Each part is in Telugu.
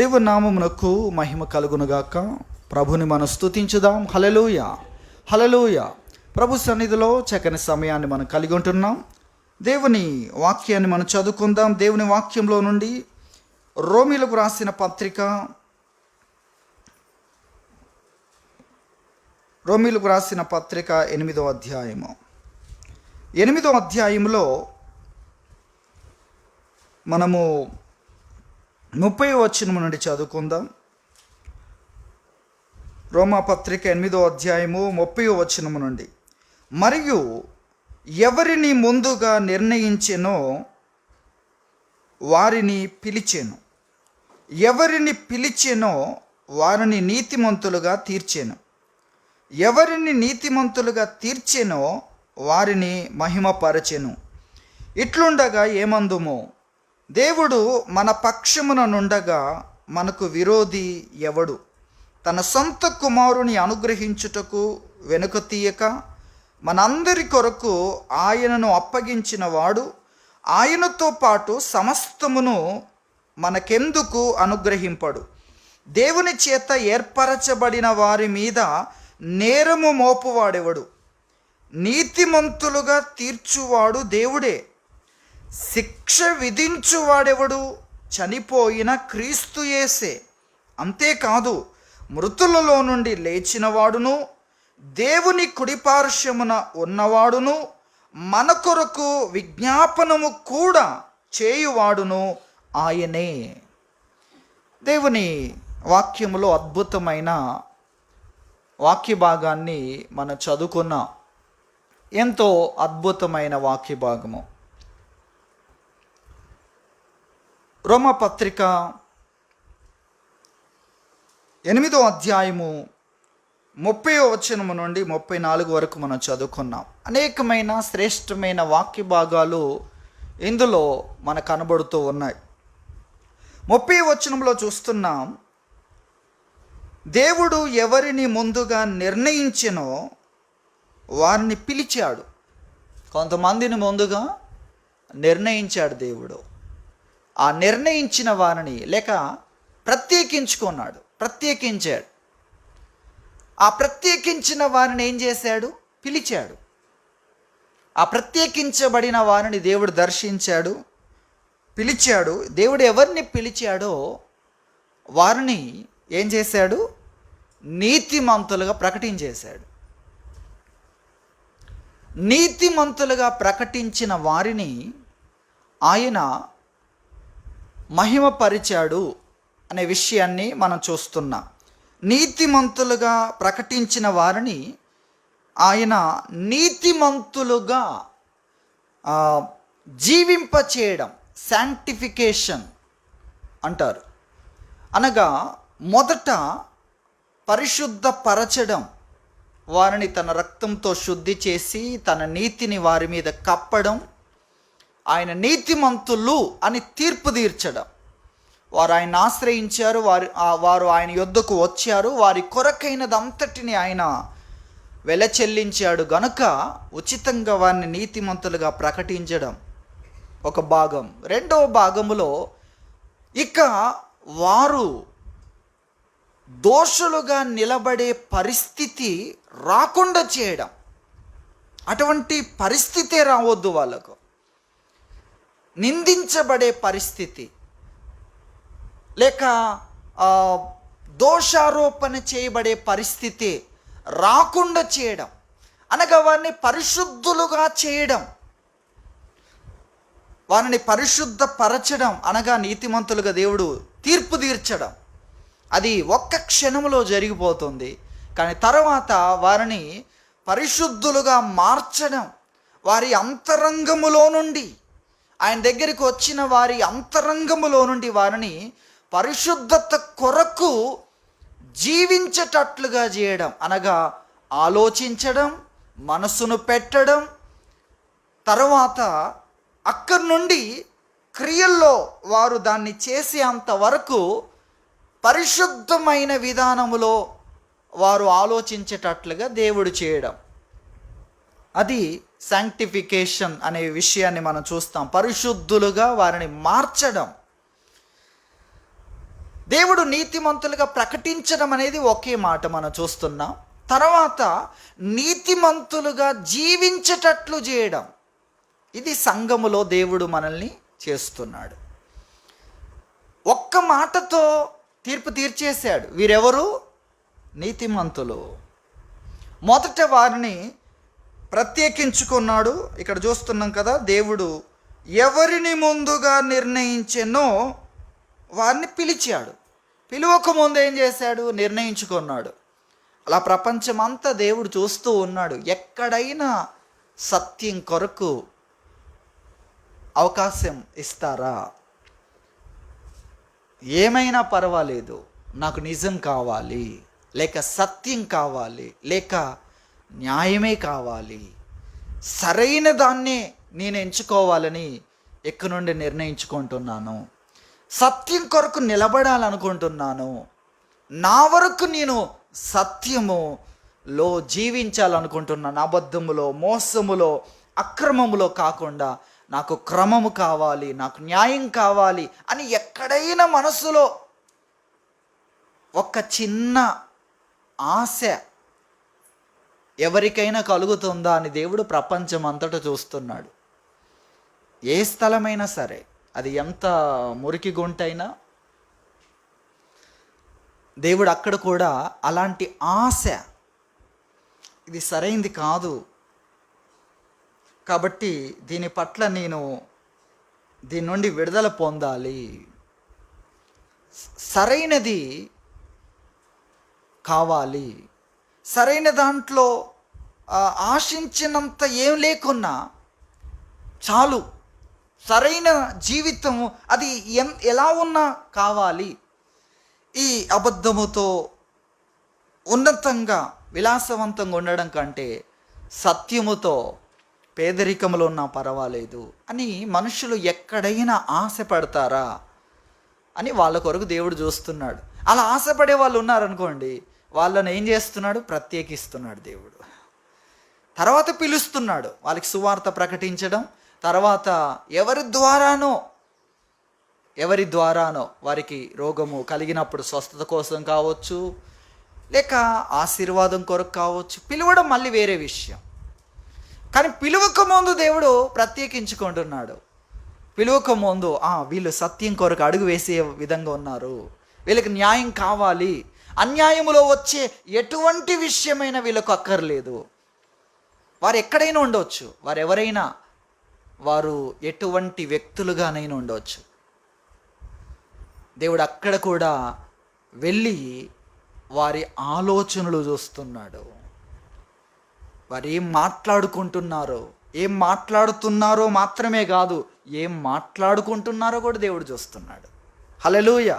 దేవుని నామమునకు మహిమ కలుగునుగాక. ప్రభుని మనం స్తుతించుదాం. హల్లెలూయా, హల్లెలూయా. ప్రభు సన్నిధిలో చక్కని సమయాన్ని మనం కలిగి ఉంటున్నాం. దేవుని వాక్యాన్ని మనం చదువుకుందాం. దేవుని వాక్యంలో నుండి రోమీలకు రాసిన పత్రిక, రోమీలకు రాసిన పత్రిక 8వ అధ్యాయము. 8వ అధ్యాయంలో మనము 30వ వచనం నుండి చదువుకుందాం. రోమా పత్రిక 8వ అధ్యాయము 30వ వచనం నుండి. మరియు ఎవరిని ముందుగా నిర్ణయించెనో వారిని పిలిచెను, ఎవరిని పిలిచెనో వారిని నీతిమంతులుగా తీర్చెను, ఎవరిని నీతిమంతులుగా తీర్చెనో వారిని మహిమపరచెను. ఇట్లుండగా ఏమందుమో, దేవుడు మన పక్షమున నుండగా మనకు విరోధి ఎవడు? తన సొంత కుమారుని అనుగ్రహించుటకు వెనుక తీయక మనందరి కొరకు ఆయనను అప్పగించిన వాడు ఆయనతో పాటు సమస్తమును మనకెందుకు అనుగ్రహింపడు? దేవుని చేత ఏర్పరచబడిన వారి మీద నేరము మోపువాడెవడు? నీతిమంతులుగా తీర్చువాడు దేవుడే. శిక్ష విధించువాడెవడు? చనిపోయిన క్రీస్తు యేసే. అంతేకాదు, మృతులలో నుండి లేచినవాడును దేవుని కుడిపార్శ్వమున ఉన్నవాడును మన కొరకు విజ్ఞాపనము కూడా చేయువాడును ఆయనే. దేవుని వాక్యములో అద్భుతమైన వాక్య భాగాన్ని మనం చదువుకున్నాం. ఎంతో అద్భుతమైన వాక్య భాగము. రోమా పత్రిక 8వ అధ్యాయము 30వ వచనము నుండి 34 వరకు మనం చదువుకున్నాం. అనేకమైన శ్రేష్టమైన వాక్య భాగాలు ఇందులో మనకు కనబడుతూ ఉన్నాయి. 30వ వచనంలో చూస్తున్నాం, దేవుడు ఎవరిని ముందుగా నిర్ణయించెనో వారిని పిలిచాడు. కొంతమందిని ముందుగా నిర్ణయించాడు దేవుడు. ఆ నిర్ణయించిన వారిని లేక ప్రత్యేకించాడు. ఆ ప్రత్యేకించిన వారిని ఏం చేశాడు? పిలిచాడు. ఆ ప్రత్యేకించబడిన వారిని దేవుడు దర్శించాడు, పిలిచాడు. దేవుడు ఎవరిని పిలిచాడో వారిని ఏం చేశాడు? నీతిమంతులుగా ప్రకటించేశాడు. నీతిమంతులుగా ప్రకటించిన వారిని ఆయన మహిమపరిచాడు అనే విషయాన్ని మనం చూస్తున్నాం. నీతిమంతులుగా ప్రకటించిన వారిని ఆయన నీతిమంతులుగా జీవింపచేయడం, శాంక్టిఫికేషన్ అంటారు. అనగా మొదట పరిశుద్ధపరచడం, వారిని తన రక్తంతో శుద్ధి చేసి తన నీతిని వారి మీద కప్పడం, ఆయన నీతిమంతులు అని తీర్పు తీర్చడం. వారు ఆయన ఆశ్రయించారు, వారు ఆయన యొద్దకు వచ్చారు, వారి కొరకైనదంతటిని ఆయన వెల చెల్లించాడు గనుక ఉచితంగా వారిని నీతిమంతులుగా ప్రకటించడం ఒక భాగం. రెండవ భాగములో ఇక వారు దోషులుగా నిలబడే పరిస్థితి రాకుండా చేయడం. అటువంటి పరిస్థితే రావద్దు వాళ్ళకు. నిందించబడే పరిస్థితి లేక దోషారోపణ చేయబడే పరిస్థితి రాకుండా చేయడం, అనగా వారిని పరిశుద్ధులుగా చేయడం, వారిని పరిశుద్ధపరచడం, అనగా నీతిమంతులుగా దేవుడు తీర్పు తీర్చడం. అది ఒక్క క్షణంలో జరిగిపోతుంది. కానీ తర్వాత వారిని పరిశుద్ధులుగా మార్చడం, వారి అంతరంగములో నుండి, ఆయన దగ్గరికి వచ్చిన వారి అంతరంగములో నుండి వారిని పరిశుద్ధత కొరకు జీవించేటట్లుగా చేయడం, అనగా ఆలోచించడం, మనసును పెట్టడం, తర్వాత అక్కడి నుండి క్రియల్లో వారు దాన్ని చేసేంత వరకు పరిశుద్ధమైన విధానములో వారు ఆలోచించేటట్లుగా దేవుడు చేయడం. అది శాంక్టిఫికేషన్ అనే విషయాన్ని మనం చూస్తాం. పరిశుద్ధులుగా వారిని మార్చడం. దేవుడు నీతిమంతులుగా ప్రకటించడం అనేది ఒకే మాట మనం చూస్తున్నాం. తర్వాత నీతిమంతులుగా జీవించేటట్లు చేయడం, ఇది సంఘములో దేవుడు మనల్ని చేస్తున్నాడు. ఒక్క మాటతో తీర్పు తీర్చేశాడు. వీరెవరు? నీతిమంతులు. మొదట వారిని ప్రత్యేకించుకున్నాడు. ఇక్కడ చూస్తున్నాం కదా, దేవుడు ఎవరిని ముందుగా నిర్ణయించెనో వారిని పిలిచాడు. పిలువక ముందు ఏం చేశాడు? నిర్ణయించుకున్నాడు. అలా ప్రపంచమంతా దేవుడు చూస్తూ ఉన్నాడు. ఎక్కడైనా సత్యం కొరకు అవకాశం ఇస్తారా? ఏమైనా పర్వాలేదు, నాకు నిజం కావాలి, లేక సత్యం కావాలి, లేక న్యాయమే కావాలి, సరైన దాన్నే నేను ఎంచుకోవాలని ఎక్కడి నుండి నిర్ణయించుకుంటున్నాను. సత్యం కొరకు నిలబడాలనుకుంటున్నాను. నా వరకు నేను సత్యములో జీవించాలనుకుంటున్నాను. అబద్ధములో, మోసములో, అక్రమములో కాకుండా నాకు క్రమము కావాలి, నాకు న్యాయం కావాలి అని ఎక్కడైనా మనసులో ఒక చిన్న ఆశ ఎవరికైనా కలుగుతుందా అని దేవుడు ప్రపంచం అంతటా చూస్తున్నాడు. ఏ స్థలమైనా సరే, అది ఎంత మురికి గుంటైనా దేవుడు అక్కడ కూడా అలాంటి ఆశ, ఇది సరైంది కాదు కాబట్టి దీని పట్ల నేను దీని నుండి విడుదల పొందాలి, సరైనది కావాలి, సరైన దాంట్లో ఆశించినంత ఏం లేకున్నా చాలు, సరైన జీవితం అది ఎలా ఉన్నా కావాలి. ఈ అబద్ధముతో ఉన్నతంగా విలాసవంతంగా ఉండడం కంటే సత్యముతో పేదరికంలో ఉన్నా పర్వాలేదు అని మనుషులు ఎక్కడైనా ఆశపడతారా అని వాళ్ళ కొరకు దేవుడు చూస్తున్నాడు. అలా ఆశపడే వాళ్ళు ఉన్నారనుకోండి, వాళ్ళని ఏం చేస్తున్నాడు? ప్రత్యేకిస్తున్నాడు దేవుడు. తర్వాత పిలుస్తున్నాడు వాళ్ళకి సువార్త ప్రకటించడం. తర్వాత ఎవరి ద్వారానో వారికి రోగము కలిగినప్పుడు స్వస్థత కోసం కావచ్చు, లేక ఆశీర్వాదం కొరకు కావచ్చు, పిలవడం మళ్ళీ వేరే విషయం. కానీ పిలువక ముందు దేవుడు ప్రత్యేకించుకుంటున్నాడు. పిలువక ముందు వీళ్ళు సత్యం కొరకు అడుగు వేసే విధంగా ఉన్నారు, వీళ్ళకి న్యాయం కావాలి, అన్యాయములో వచ్చే ఎటువంటి విషయమైనా వీళ్ళకు అక్కర్లేదు. వారు ఎక్కడైనా ఉండవచ్చు, వారు ఎటువంటి వ్యక్తులుగానైనా ఉండవచ్చు. దేవుడు అక్కడ కూడా వెళ్ళి వారి ఆలోచనలు చూస్తున్నాడు. వారు ఏం మాట్లాడుతున్నారో మాత్రమే కాదు, ఏం మాట్లాడుకుంటున్నారో కూడా దేవుడు చూస్తున్నాడు. హల్లెలూయా.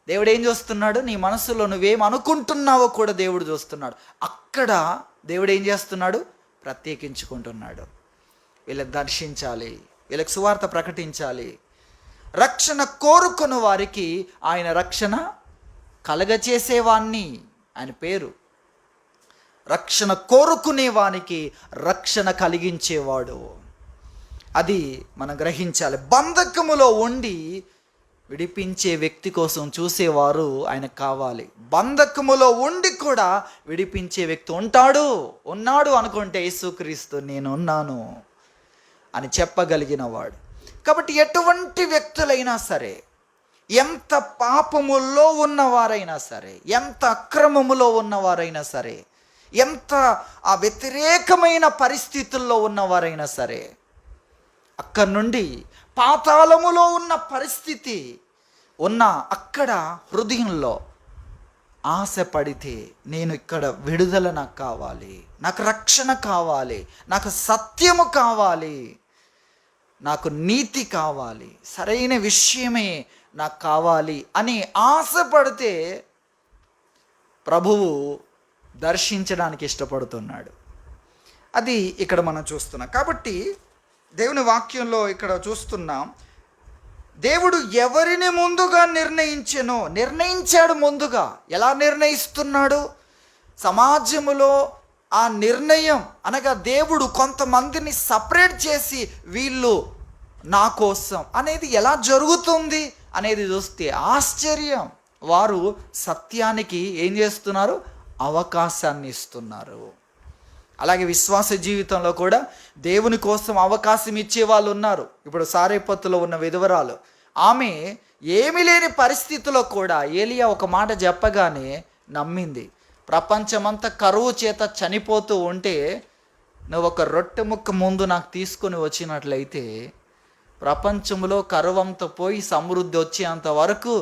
దేవుడు ఏం చూస్తున్నాడు? నీ మనసులో నువ్వేం అనుకుంటున్నావో కూడా దేవుడు చూస్తున్నాడు. అక్కడ దేవుడు ఏం చేస్తున్నాడు? ప్రత్యేకించుకుంటున్నాడు. వీళ్ళని దర్శించాలి, వీళ్ళకి సువార్త ప్రకటించాలి. రక్షణ కోరుకున్న వారికి ఆయన రక్షణ కలగచేసేవాణ్ణి, ఆయన పేరు. రక్షణ కోరుకునే వానికి రక్షణ కలిగించేవాడు, అది మనం గ్రహించాలి. బంధకములో ఉండి విడిపించే వ్యక్తి కోసం చూసేవారు ఆయనకు కావాలి. బంధకములో ఉండి కూడా విడిపించే వ్యక్తి ఉన్నాడు అనుకుంటే యేసుక్రీస్తు నేనున్నాను అని చెప్పగలిగిన వాడు. కాబట్టి ఎటువంటి వ్యక్తులైనా సరే, ఎంత పాపములో ఉన్నవారైనా సరే, ఎంత అక్రమములో ఉన్నవారైనా సరే, ఎంత ఆ వ్యతిరేకమైన పరిస్థితుల్లో ఉన్నవారైనా సరే, అక్కడి నుండి పాతాళములో ఉన్న పరిస్థితి అక్కడ హృదయంలో ఆశపడితే, నేను ఇక్కడ విడుదల నాకు కావాలి, నాకు రక్షణ కావాలి, నాకు సత్యము కావాలి, నాకు నీతి కావాలి, సరైన విషయమే నాకు కావాలి అని ఆశపడితే ప్రభువు దర్శించడానికి ఇష్టపడుతున్నాడు. అది ఇక్కడ మనం చూస్తున్నాం. కాబట్టి దేవుని వాక్యంలో ఇక్కడ చూస్తున్నాం, దేవుడు ఎవరిని ముందుగా నిర్ణయించాడు. ముందుగా ఎలా నిర్ణయిస్తున్నాడు? సమాజములో ఆ నిర్ణయం అనగా దేవుడు కొంతమందిని సపరేట్ చేసి వీళ్ళు నా కోసం అనేది ఎలా జరుగుతుంది అనేది చూస్తే ఆశ్చర్యం. వారు సత్యానికి ఏం చేస్తున్నారు? అవకాశాన్ని ఇస్తున్నారు. అలాగే విశ్వాస జీవితంలో కూడా దేవుని కోసం అవకాశం ఇచ్చే వాళ్ళు ఉన్నారు. ఇప్పుడు సారేపత్తులో ఉన్న విధవరాలు, ఆమె ఏమీ లేని పరిస్థితిలో కూడా ఏలియా ఒక మాట చెప్పగానే నమ్మింది. ప్రపంచమంతా కరువు చేత చనిపోతూ ఉంటే నువ్వు ఒక రొట్టె ముక్క ముందు నాకు తీసుకొని వచ్చినట్లయితే ప్రపంచంలో కరువంతా పోయి సమృద్ధి వచ్చేంత వరకు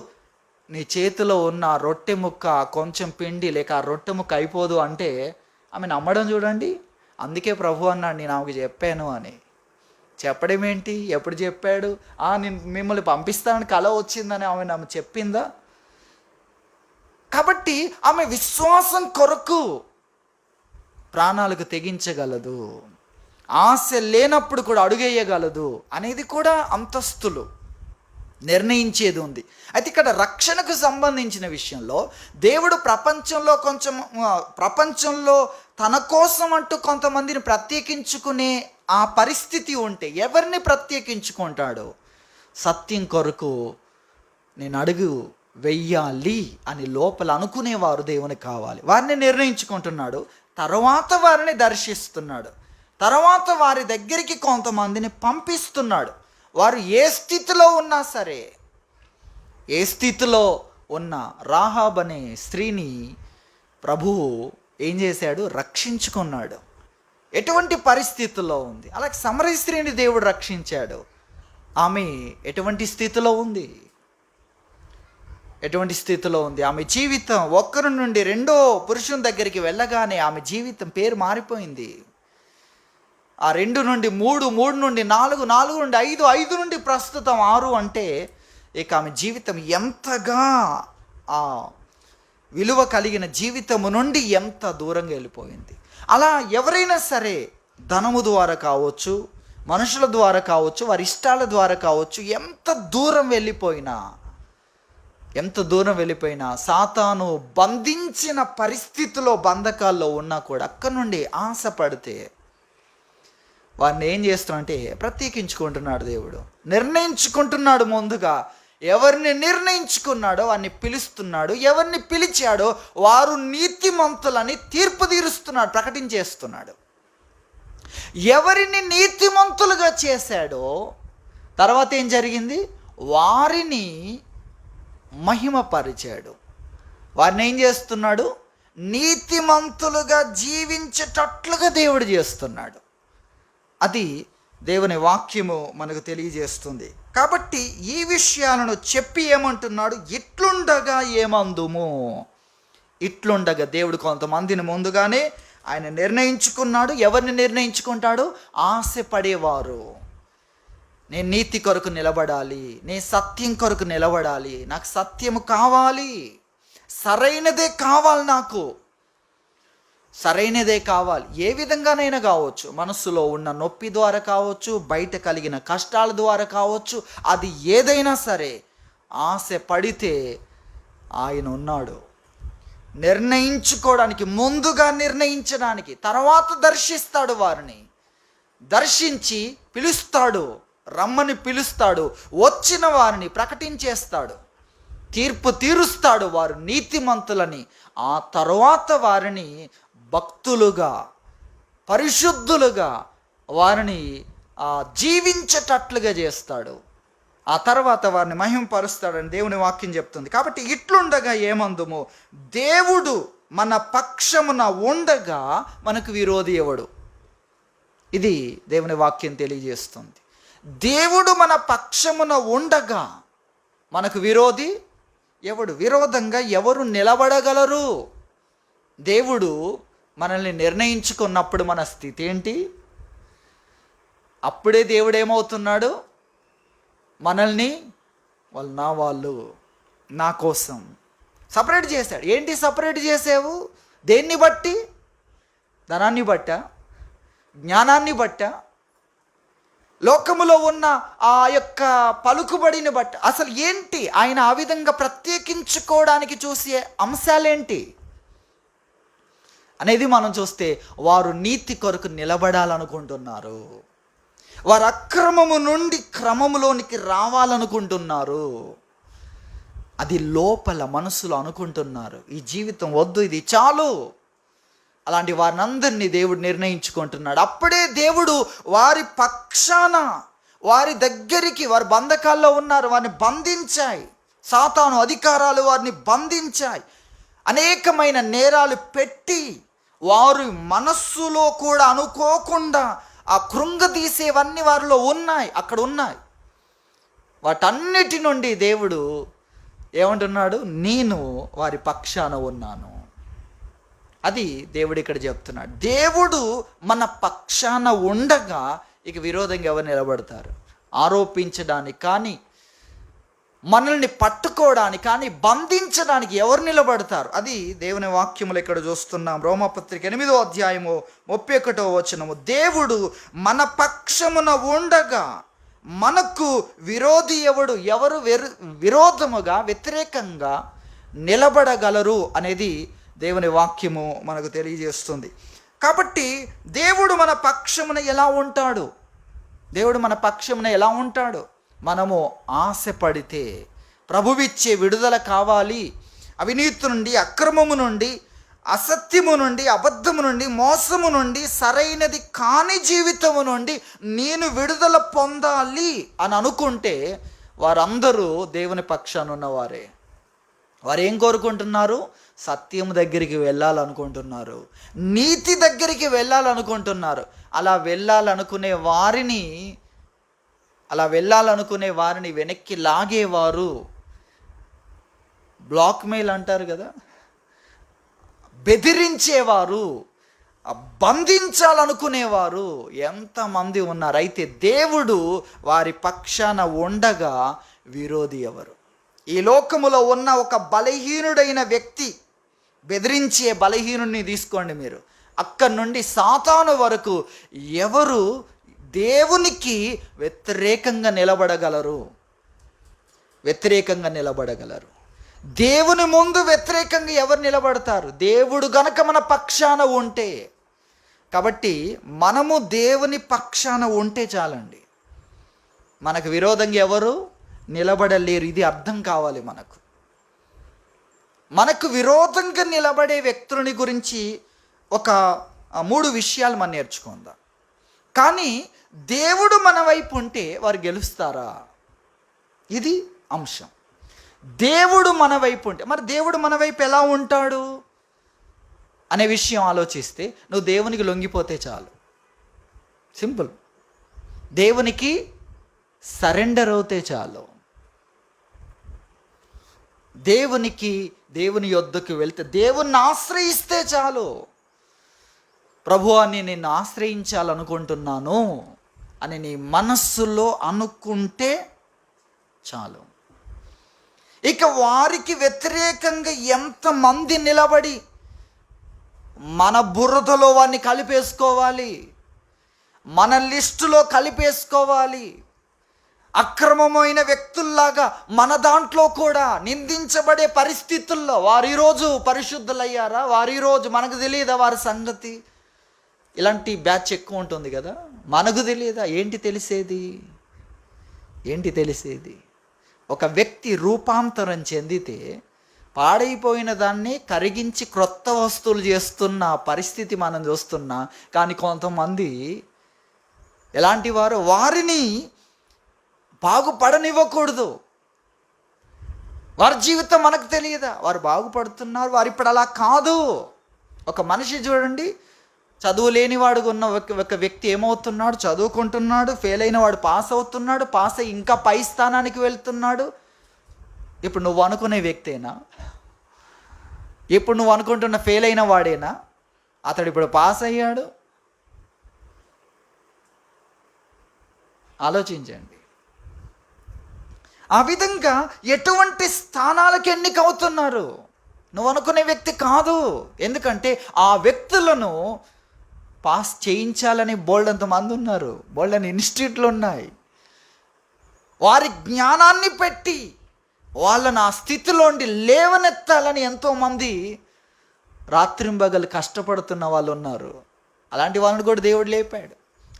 నీ చేతిలో ఉన్న ఆ రొట్టె ముక్క, కొంచెం పిండి లేక ఆ రొట్టె ముక్క అయిపోదు అంటే ఆమె నమ్మడం చూడండి. అందుకే ప్రభు అన్నాడు, నేను ఆమెకు చెప్పాను అని. చెప్పడం ఏంటి? ఎప్పుడు చెప్పాడు? నేను మిమ్మల్ని పంపిస్తానని కల వచ్చిందని ఆమె చెప్పిందా? కాబట్టి ఆమె విశ్వాసం కొరకు ప్రాణాలకు తెగించగలదు, ఆశ లేనప్పుడు కూడా అడుగేయగలదు అనేది కూడా అంతస్తులు నిర్ణయించేది ఉంది. అయితే ఇక్కడ రక్షణకు సంబంధించిన విషయంలో దేవుడు ప్రపంచంలో తన కోసం అంటూ కొంతమందిని ప్రత్యేకించుకునే ఆ పరిస్థితి ఉంటే ఎవరిని ప్రత్యేకించుకుంటాడు? సత్యం కొరకు నేను అడుగు వెయ్యాలి అని లోపల అనుకునేవారు దేవునికి కావాలి. వారిని నిర్ణయించుకుంటున్నాడు, తర్వాత వారిని దర్శిస్తున్నాడు, తర్వాత వారి దగ్గరికి కొంతమందిని పంపిస్తున్నాడు. వారు ఏ స్థితిలో ఉన్నా సరే, ఏ స్థితిలో ఉన్న రాహాబ్ అనే స్త్రీని ప్రభువు ఏం చేశాడు? రక్షించుకున్నాడు. ఎటువంటి పరిస్థితుల్లో ఉంది? అలాగే సమరయ స్త్రీని దేవుడు రక్షించాడు. ఆమె ఎటువంటి స్థితిలో ఉంది? ఎటువంటి స్థితిలో ఉంది? ఆమె జీవితం ఒక్కరి నుండి రెండో పురుషుని దగ్గరికి వెళ్ళగానే ఆమె జీవితం పేరు మారిపోయింది. ఆ 2 నుండి 3, 3 నుండి 4, 4 నుండి 5, 5 నుండి ప్రస్తుతం 6 అంటే ఇక ఆమె జీవితం ఎంతగా ఆ విలువ కలిగిన జీవితము నుండి ఎంత దూరంగా వెళ్ళిపోయింది. అలా ఎవరైనా సరే ధనము ద్వారా కావచ్చు, మనుషుల ద్వారా కావచ్చు, వారి ఇష్టాల ద్వారా కావచ్చు, ఎంత దూరం వెళ్ళిపోయినా సాతాను బంధించిన పరిస్థితిలో, బంధకాల్లో ఉన్నా కూడా అక్కడి నుండి ఆశపడితే వారిని ఏం చేస్తున్నాడంటే ప్రత్యేకించుకుంటున్నాడు. దేవుడు నిర్ణయించుకుంటున్నాడు. ముందుగా ఎవరిని నిర్ణయించుకున్నాడో వారిని పిలుస్తున్నాడు, ఎవరిని పిలిచాడో వారు నీతిమంతులని తీర్పు తీరుస్తున్నాడు, ప్రకటించేస్తున్నాడు. ఎవరిని నీతిమంతులుగా చేశాడో తర్వాత ఏం జరిగింది? వారిని మహిమపరిచాడు. వారిని ఏం చేస్తున్నాడు? నీతిమంతులుగా జీవించేటట్లుగా దేవుడు చేస్తున్నాడు. అది దేవుని వాక్యము మనకు తెలియజేస్తుంది. కాబట్టి ఈ విషయాలను చెప్పి ఏమంటున్నాడు? ఇట్లుండగా ఏమందుము. ఇట్లుండగా దేవుడు కొంతమందిని ముందుగానే ఆయన నిర్ణయించుకున్నాడు. ఎవరిని నిర్ణయించుకుంటాడు? ఆశపడేవారు. నేను నీతి కొరకు నిలబడాలి, నేను సత్యం కొరకు నిలబడాలి, నాకు సత్యము కావాలి, సరైనదే కావాలి, నాకు సరైనదే కావాలి. ఏ విధంగానైనా కావచ్చు, మనస్సులో ఉన్న నొప్పి ద్వారా కావచ్చు, బయట కలిగిన కష్టాల ద్వారా కావచ్చు, అది ఏదైనా సరే ఆశ పడితే ఆయన ఉన్నాడు. నిర్ణయించుకోవడానికి, ముందుగా నిర్ణయించడానికి, తర్వాత దర్శిస్తాడు. వారిని దర్శించి పిలుస్తాడు, రమ్మని పిలుస్తాడు, వచ్చిన వారిని ప్రకటించేస్తాడు, తీర్పు తీరుస్తాడు వారు నీతిమంతులని. ఆ తర్వాత వారిని భక్తులుగా, పరిశుద్ధులుగా వారిని జీవించేటట్లుగా చేస్తాడు. ఆ తర్వాత వారిని మహిమపరుస్తాడని దేవుని వాక్యం చెప్తుంది. కాబట్టి ఇట్లుండగా ఏమందుము, దేవుడు మన పక్షమున ఉండగా మనకు విరోధి ఎవడు? ఇది దేవుని వాక్యం తెలియజేస్తుంది. దేవుడు మన పక్షమున ఉండగా మనకు విరోధి ఎవడు? విరోధంగా ఎవరు నిలబడగలరు? దేవుడు మనల్ని నిర్ణయించుకున్నప్పుడు మన స్థితి ఏంటి? అప్పుడే దేవుడు ఏమవుతున్నాడు? మనల్ని వాళ్ళు నా కోసం సపరేట్ చేశాడు. ఏంటి సపరేట్ చేసావు? దేన్ని బట్టి? ధనాన్ని బట్టా? జ్ఞానాన్ని బట్టా? లోకములో ఉన్న ఆ యొక్క పలుకుబడిని బట్టి? అసలు ఏంటి ఆయన ఆ విధంగా ప్రత్యేకించుకోవడానికి చూసే అంశాలేంటి అనేది మనం చూస్తే, వారు నీతి కొరకు నిలబడాలనుకుంటున్నారు, వారు అక్రమము నుండి క్రమములోనికి రావాలనుకుంటున్నారు, అది లోపల మనసులో అనుకుంటున్నారు, ఈ జీవితం వద్దు, ఇది చాలు. అలాంటి వారిని అందరినీ దేవుడు నిర్ణయించుకుంటున్నాడు. అప్పుడే దేవుడు వారి పక్షాన, వారి దగ్గరికి, వారి బంధకాల్లో ఉన్నారు, వారిని బంధించాయి. సాతాను అధికారాలు వారిని బంధించాయి. అనేకమైన నేరాలు పెట్టి వారు మనస్సులో కూడా అనుకోకుండా ఆ కృంగదీసేవన్నీ వారిలో ఉన్నాయి, అక్కడ ఉన్నాయి. వాటన్నిటి నుండి దేవుడు ఏమంటున్నాడు? నేను వారి పక్షాన ఉన్నాను. అది దేవుడు ఇక్కడ చెప్తున్నాడు. దేవుడు మన పక్షాన ఉండగా ఇక విరోధంగా ఎవరు నిలబడతారు? ఆరోపించడానికి కానీ, మనల్ని పట్టుకోవడానికి కానీ, బంధించడానికి ఎవరు నిలబడతారు? అది దేవుని వాక్యములు ఇక్కడ చూస్తున్నాం. రోమపత్రిక 8వ అధ్యాయము 31వ వచనము, దేవుడు మన పక్షమున ఉండగా మనకు విరోధి ఎవడు? ఎవరు విరోధముగా, వ్యతిరేకంగా నిలబడగలరు అనేది దేవుని వాక్యము మనకు తెలియజేస్తుంది. కాబట్టి దేవుడు మన పక్షమున ఎలా ఉంటాడు? దేవుడు మన పక్షమున ఎలా ఉంటాడు? మనము ఆశపడితే, ప్రభువిచ్చే విడుదల కావాలి, అవినీతి నుండి, అక్రమము నుండి, అసత్యము నుండి, అబద్ధము నుండి, మోసము నుండి, సరైనది కాని జీవితము నుండి నేను విడుదల పొందాలి అని అనుకుంటే వారందరూ దేవుని పక్షాన ఉన్నవారే. వారు ఏం కోరుకుంటున్నారు? సత్యం దగ్గరికి వెళ్ళాలనుకుంటున్నారు, నీతి దగ్గరికి వెళ్ళాలనుకుంటున్నారు. అలా వెళ్ళాలనుకునే వారిని వెనక్కి లాగేవారు, బ్లాక్మెయిల్ అంటారు కదా, బెదిరించేవారు, బంధించాలనుకునేవారు ఎంతమంది ఉన్నారు. అయితే దేవుడు వారి పక్షాన ఉండగా విరోధి ఎవరు? ఈ లోకములో ఉన్న ఒక బలహీనుడైన వ్యక్తి, బెదిరించే బలహీనుడిని తీసుకోండి మీరు, అక్కడి నుండి సాతాను వరకు ఎవరు దేవునికి వ్యతిరేకంగా నిలబడగలరు? దేవుని ముందు వ్యతిరేకంగా ఎవరు నిలబడతారు? దేవుడు గనక మన పక్షాన ఉంటే. కాబట్టి మనము దేవుని పక్షాన ఉంటే చాలండి, మనకు విరోధంగా ఎవరు నిలబడలేరు. ఇది అర్థం కావాలి మనకు. మనకు విరోధంగా నిలబడే వ్యక్తులని గురించి ఒక 3 విషయాలు మనం నేర్చుకుందాం. కానీ దేవుడు మన వైపు ఉంటే వారు గెలుస్తారా? ఇది అంశం. దేవుడు మన వైపు ఉంటే, మరి దేవుడు మన వైపు ఎలా ఉంటాడు అనే విషయం ఆలోచిస్తే, నువ్వు దేవునికి లొంగిపోతే చాలు. సింపుల్. దేవునికి సరెండర్ అవుతే చాలు. దేవుని యొద్దకు వెళ్తే, దేవుణ్ణి ఆశ్రయిస్తే చాలు. ప్రభువా నేను నిన్ను ఆశ్రయించాలనుకుంటున్నాను అని నీ మనస్సులో అనుకుంటే చాలు. ఇక వారికి వ్యతిరేకంగా ఎంతమంది నిలబడి మన బురదలో వారిని కలిపేసుకోవాలి, మన లిస్టులో కలిపేసుకోవాలి, అక్రమమైన వ్యక్తుల్లాగా మన దాంట్లో కూడా నిందించబడే పరిస్థితుల్లో వారు ఈరోజు పరిశుద్ధులయ్యారా? వారు ఈరోజు మనకు తెలియదా వారి సంగతి? ఇలాంటి బ్యాచ్ ఎక్కువ ఉంటుంది కదా, మనకు తెలియదా? ఏంటి తెలిసేది? ఒక వ్యక్తి రూపాంతరం చెందితే పాడైపోయిన దాన్ని కరిగించి క్రొత్త వస్తువులు చేస్తున్న పరిస్థితి మనం చూస్తున్నా. కానీ కొంతమంది ఎలాంటి వారు? వారిని బాగుపడనివ్వకూడదు. వారి జీవితం మనకు తెలియదా? వారు బాగుపడుతున్నారు, వారు ఇప్పుడు అలా కాదు. ఒక మనిషి చూడండి, చదువు లేనివాడు ఉన్న ఒక వ్యక్తి ఏమవుతున్నాడు? చదువుకుంటున్నాడు, ఫెయిల్ అయిన వాడు పాస్ అవుతున్నాడు, పాస్ అయ్యి ఇంకా పై స్థానానికి వెళ్తున్నాడు. ఇప్పుడు నువ్వు అనుకునే వ్యక్తేనా? ఇప్పుడు నువ్వు అనుకుంటున్న ఫెయిల్ అయిన వాడేనా అతడు ఇప్పుడు పాస్ అయ్యాడు? ఆలోచించండి. ఆ విధంగా ఎటువంటి స్థానాలకు ఎన్నికవుతున్నారు? నువ్వు అనుకునే వ్యక్తి కాదు. ఎందుకంటే ఆ వ్యక్తులను పాస్ చేయించాలని బోల్డంత మంది ఉన్నారు, బోల్డని ఇన్స్టిట్యూట్లు ఉన్నాయి. వారి జ్ఞానాన్ని పెట్టి వాళ్ళని ఆ స్థితిలోండి లేవనెత్తాలని ఎంతోమంది రాత్రింబగలు కష్టపడుతున్న వాళ్ళు ఉన్నారు. అలాంటి వాళ్ళని కూడా దేవుడు లేపాడు.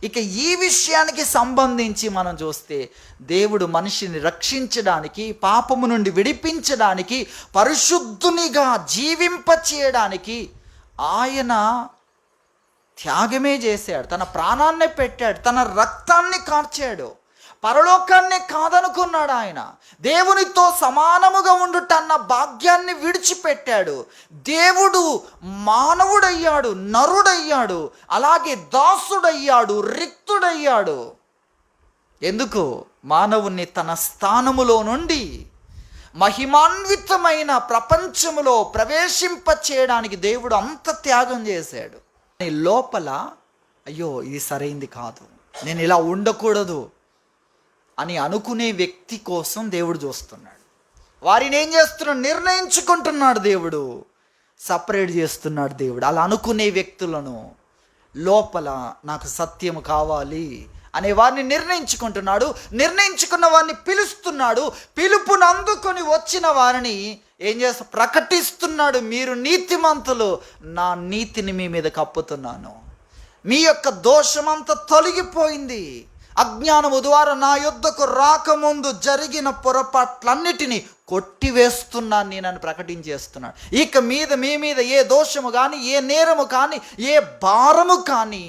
ఇక ఈ విషయానికి సంబంధించి మనం చూస్తే దేవుడు మనిషిని రక్షించడానికి, పాపము నుండి విడిపించడానికి, పరిశుద్ధునిగా జీవింపచేయడానికి ఆయన త్యాగమే చేశాడు. తన ప్రాణాన్నే పెట్టాడు, తన రక్తాన్ని కార్చాడు. పరలోకాన్ని కాదనుకున్నాడు ఆయన. దేవునితో సమానముగా ఉండుటన్న భాగ్యాన్ని విడిచిపెట్టాడు. దేవుడు మానవుడయ్యాడు, నరుడయ్యాడు, అలాగే దాసుడయ్యాడు, రిక్తుడయ్యాడు. ఎందుకు? మానవుణ్ణి తన స్థానములో నుండి మహిమాన్వితమైన ప్రపంచములో ప్రవేశింప చేయడానికి దేవుడు అంత త్యాగం చేశాడు. లోపల అయ్యో ఇది సరైంది కాదు, నేను ఇలా ఉండకూడదు అని అనుకునే వ్యక్తి కోసం దేవుడు చూస్తున్నాడు. వారిని ఏం చేస్తున్నాడు? నిర్ణయించుకుంటున్నాడు దేవుడు, సపరేట్ చేస్తున్నాడు దేవుడు. అలా అనుకునే వ్యక్తులను లోపల నాకు సత్యం కావాలి అనే వారిని నిర్ణయించుకుంటున్నాడు. నిర్ణయించుకున్న వారిని పిలుస్తున్నాడు. పిలుపును అందుకొని వచ్చిన వారిని ఏం చేస్తా? ప్రకటిస్తున్నాడు. మీరు నీతిమంతులు, నా నీతిని మీ మీద కప్పుతున్నాను, మీ యొక్క దోషమంతా తొలగిపోయింది, అజ్ఞానము ద్వారా నా యొద్దకు రాకముందు జరిగిన పొరపాట్లన్నిటినీ కొట్టివేస్తున్నాను నేనని ప్రకటించేస్తున్నాడు. ఇక మీద మీ మీద ఏ దోషము కానీ, ఏ నేరము కానీ, ఏ భారము కానీ,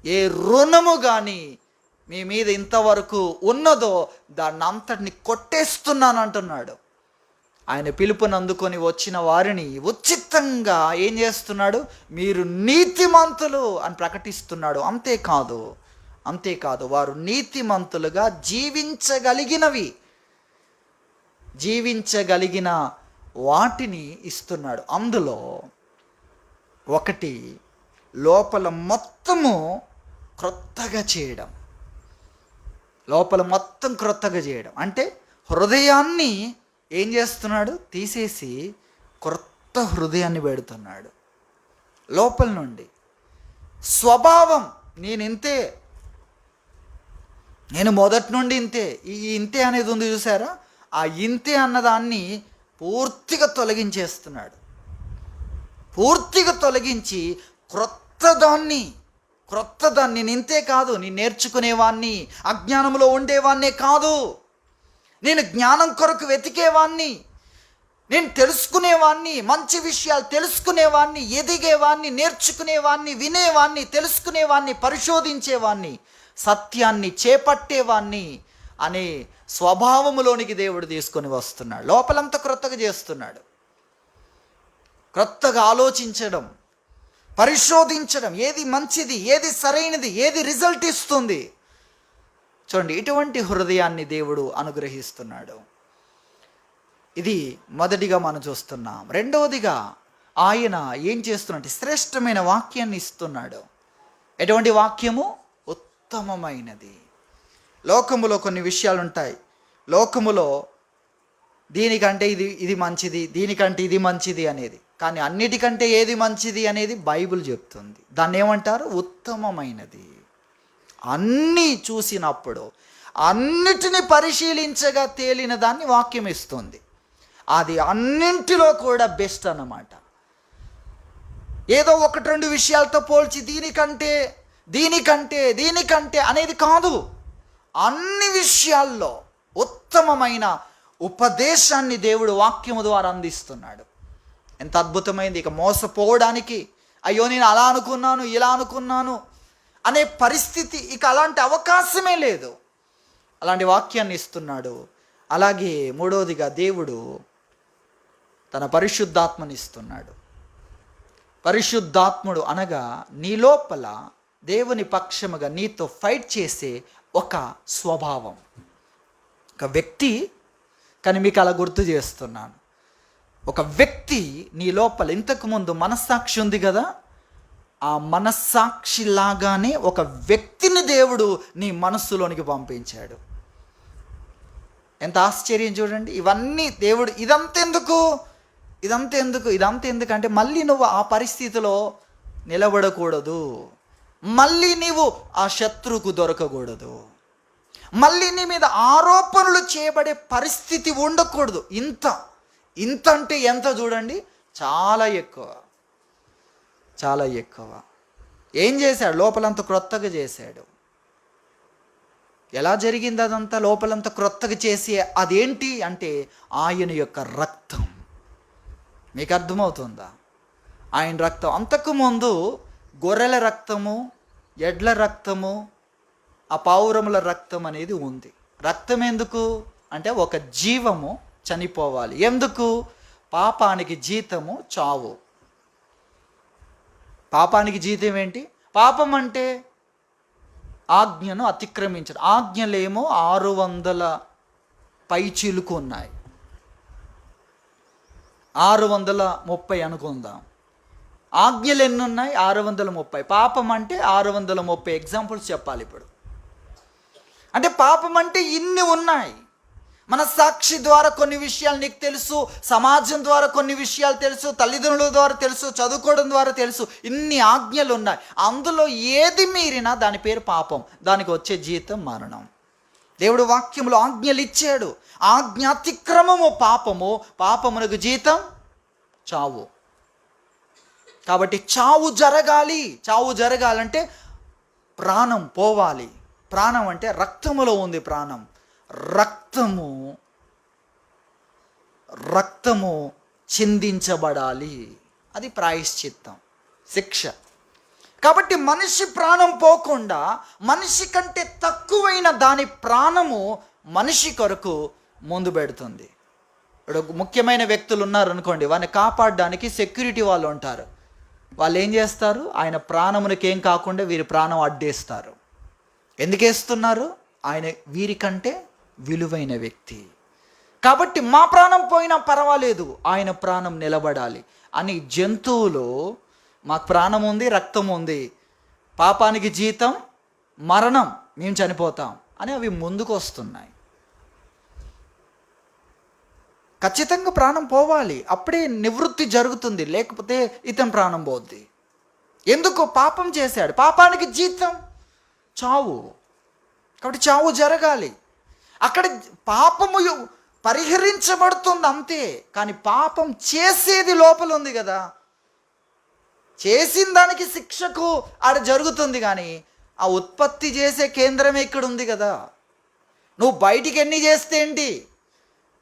ఏ రుణము కానీ మీ మీద ఇంతవరకు ఉన్నదో దాన్ని అంతటిని కొట్టేస్తున్నాను అంటున్నాడు. ఆయన పిలుపుని అందుకొని వచ్చిన వారిని ఉచితంగా ఏం చేస్తున్నాడు? మీరు నీతిమంతులు అని ప్రకటిస్తున్నాడు. అంతేకాదు వారు నీతిమంతులుగా జీవించగలిగిన వాటిని ఇస్తున్నాడు. అందులో ఒకటి, లోపల మొత్తము క్రొత్తగా చేయడం. లోపల మొత్తం క్రొత్తగా చేయడం అంటే హృదయాన్ని ఏం చేస్తున్నాడు? తీసేసి క్రొత్త హృదయాన్ని పెడుతున్నాడు. లోపల నుండి స్వభావం, నేను మొదటి నుండి ఇంతే, ఈ ఇంతే అనేది ఉంది చూసారా, ఆ ఇంతే అన్నదాన్ని పూర్తిగా తొలగించేస్తున్నాడు. పూర్తిగా తొలగించి క్రొత్తదాన్ని నేను ఇంతే కాదు, నేను నేర్చుకునేవాణ్ణి, అజ్ఞానంలో ఉండేవాన్నే కాదు, నేను జ్ఞానం కొరకు వెతికేవాణ్ణి, నేను తెలుసుకునేవాణ్ణి, మంచి విషయాలు తెలుసుకునేవాణ్ణి, ఎదిగేవాణ్ణి, నేర్చుకునేవాణ్ణి, వినేవాణ్ణి, తెలుసుకునేవాణ్ణి, పరిశోధించేవాణ్ణి, సత్యాన్ని చేపట్టేవాణ్ణి అనే స్వభావములోనికి దేవుడు తీసుకొని వస్తున్నాడు. లోపలంతా క్రొత్తగా చేస్తున్నాడు. క్రొత్తగా ఆలోచించడం, పరిశోధించడం, ఏది మంచిది, ఏది సరైనది, ఏది రిజల్ట్ ఇస్తుంది. చూడండి, ఇటువంటి హృదయాన్ని దేవుడు అనుగ్రహిస్తున్నాడు. ఇది మొదటిగా మనం చూస్తున్నాం. రెండవదిగా ఆయన ఏం చేస్తున్నట్టు శ్రేష్టమైన వాక్యాన్ని ఇస్తున్నాడు. ఎటువంటి వాక్యము? ఉత్తమమైనది. లోకములో కొన్ని విషయాలు ఉంటాయి. లోకములో దీనికంటే ఇది మంచిది, దీనికంటే ఇది మంచిది అనేది. కానీ అన్నిటికంటే ఏది మంచిది అనేది బైబిల్ చెప్తుంది. దాన్ని ఏమంటారు? ఉత్తమమైనది. అన్నీ చూసినప్పుడు అన్నిటిని పరిశీలించగా తేలిన దాన్ని వాక్యం ఇస్తుంది. అది అన్నింటిలో కూడా బెస్ట్ అన్నమాట. ఏదో ఒకటి రెండు విషయాలతో పోల్చి దీనికంటే అనేది కాదు. అన్ని విషయాల్లో ఉత్తమమైన ఉపదేశాన్ని దేవుడు వాక్యము ద్వారా అందిస్తున్నాడు. ఎంత అద్భుతమైంది! ఇక మోసపోవడానికి, అయ్యో నేను అలా అనుకున్నాను, ఇలా అనుకున్నాను అనే పరిస్థితి, ఇక అలాంటి అవకాశమే లేదు. అలాంటి వాక్యాన్ని ఇస్తున్నాడు. అలాగే మూడవదిగా దేవుడు తన పరిశుద్ధాత్మని ఇస్తున్నాడు. పరిశుద్ధాత్ముడు అనగా నీ లోపల దేవుని పక్షముగా నీతో ఫైట్ చేసే ఒక స్వభావం, ఒక వ్యక్తి. కానీ మీకు అలా గుర్తు చేస్తున్నాను, ఒక వ్యక్తి నీ లోపల ఇంతకుముందు మనస్సాక్షి ఉంది కదా, ఆ మనస్సాక్షి లాగానే ఒక వ్యక్తిని దేవుడు నీ మనస్సులోనికి పంపించాడు. ఎంత ఆశ్చర్యం చూడండి! ఇవన్నీ దేవుడు ఇదంతా ఎందుకంటే మళ్ళీ నువ్వు ఆ పరిస్థితిలో నిలబడకూడదు, మళ్ళీ నీవు ఆ శత్రువుకు దొరకకూడదు, మళ్ళీ నీ మీద ఆరోపణలు చేయబడే పరిస్థితి ఉండకూడదు. ఇంత అంటే ఎంత చూడండి, చాలా ఎక్కువ. ఏం చేశాడు? లోపలంతా క్రొత్తగా చేశాడు. ఎలా జరిగింది అదంతా? లోపలంతా క్రొత్తగా చేసి అదేంటి అంటే ఆయన యొక్క రక్తం. మీకు అర్థమవుతుందా? ఆయన రక్తం. అంతకుముందు గొర్రెల రక్తము, ఎడ్ల రక్తము, ఆ పావురముల రక్తం అనేది ఉంది. రక్తం ఎందుకు అంటే ఒక జీవము చనిపోవాలి. ఎందుకు? పాపానికి జీతము చావు. పాపానికి జీతం ఏంటి? పాపం అంటే ఆజ్ఞను అతిక్రమించడం. ఆజ్ఞలేమో 600 పైచీలుకు ఉన్నాయి. 630 అనుకుందాం. ఆజ్ఞలు ఎన్ని ఉన్నాయి? 630. పాపం అంటే 630. ఎగ్జాంపుల్స్ చెప్పాలి ఇప్పుడు. అంటే పాపం అంటే ఇన్ని ఉన్నాయి. మన సాక్షి ద్వారా కొన్ని విషయాలు నీకు తెలుసు, సమాజం ద్వారా కొన్ని విషయాలు తెలుసు, తల్లిదండ్రుల ద్వారా తెలుసు, చదువుకోవడం ద్వారా తెలుసు. ఇన్ని ఆజ్ఞలు ఉన్నాయి. అందులో ఏది మీరినా దాని పేరు పాపం. దానికి వచ్చే జీతం మరణం. దేవుడు వాక్యంలో ఆజ్ఞలు ఇచ్చాడు. ఆజ్ఞ అతిక్రమము పాపము, పాపమునకు జీతం చావు. కాబట్టి చావు జరగాలి. చావు జరగాలంటే ప్రాణం పోవాలి. ప్రాణం అంటే రక్తములో ఉంది ప్రాణం. రక్తము చిందించబడాలి. అది ప్రాయశ్చిత్తం, శిక్ష. కాబట్టి మనిషి ప్రాణం పోకుండా మనిషి కంటే తక్కువైన దాని ప్రాణము మనిషి కొరకు ముందు పెడుతుంది. ఇప్పుడు ముఖ్యమైన వ్యక్తులు ఉన్నారనుకోండి, వారిని కాపాడడానికి సెక్యూరిటీ వాళ్ళు ఉంటారు. వాళ్ళు ఏం చేస్తారు? ఆయన ప్రాణమునికి ఏం కాకుండా వీరి ప్రాణం అడ్డేస్తారు. ఎందుకు వేస్తున్నారు? ఆయన వీరికంటే విలువైన వ్యక్తి. కాబట్టి మా ప్రాణం పోయినా పర్వాలేదు, ఆయన ప్రాణం నిలబడాలి అని జంతువులు, మాకు ప్రాణం ఉంది, రక్తం ఉంది, పాపానికి జీతం మరణం, మేము చనిపోతాం అని అవి ముందుకు వస్తున్నాయి. ఖచ్చితంగా ప్రాణం పోవాలి, అప్పుడే నివృత్తి జరుగుతుంది. లేకపోతే ఇతని ప్రాణం పోద్ది. ఎందుకు? పాపం చేశాడు. పాపానికి జీతం చావు. కాబట్టి చావు జరగాలి. అక్కడ పాపము పరిహరించబడుతుంది అంతే. కానీ పాపం చేసేది లోపల ఉంది కదా. చేసిన దానికి శిక్షకు ఆడ జరుగుతుంది. కానీ ఆ ఉత్పత్తి చేసే కేంద్రమే ఇక్కడ ఉంది కదా. నువ్వు బయటికి ఎన్ని చేస్తే ఏంటి?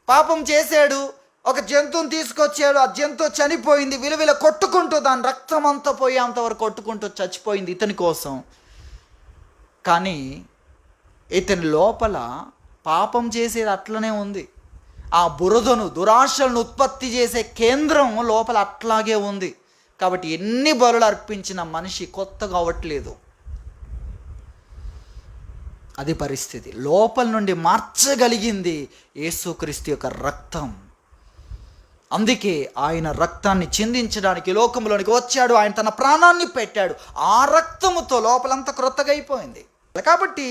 పాపం చేశాడు, ఒక జంతువుని తీసుకొచ్చాడు, ఆ జంతువు చనిపోయింది, విలువిల కొట్టుకుంటూ దాని రక్తం అంతా పోయి అంతవరకు కొట్టుకుంటూ చచ్చిపోయింది ఇతని కోసం. కానీ ఇతని లోపల పాపం చేసేది అట్లనే ఉంది. ఆ బురదను, దురాశలను ఉత్పత్తి చేసే కేంద్రం లోపల అట్లాగే ఉంది. కాబట్టి ఎన్ని బలులు అర్పించిన మనిషి కొత్తగా అవ్వట్లేదు. అది పరిస్థితి. లోపల నుండి మార్చగలిగింది యేసుక్రీస్తు యొక్క రక్తం. అందుకే ఆయన రక్తాన్ని చిందించడానికి లోకంలోనికి వచ్చాడు. ఆయన తన ప్రాణాన్ని పెట్టాడు. ఆ రక్తముతో లోపలంతా క్రొత్తగా అయిపోయింది. కాబట్టి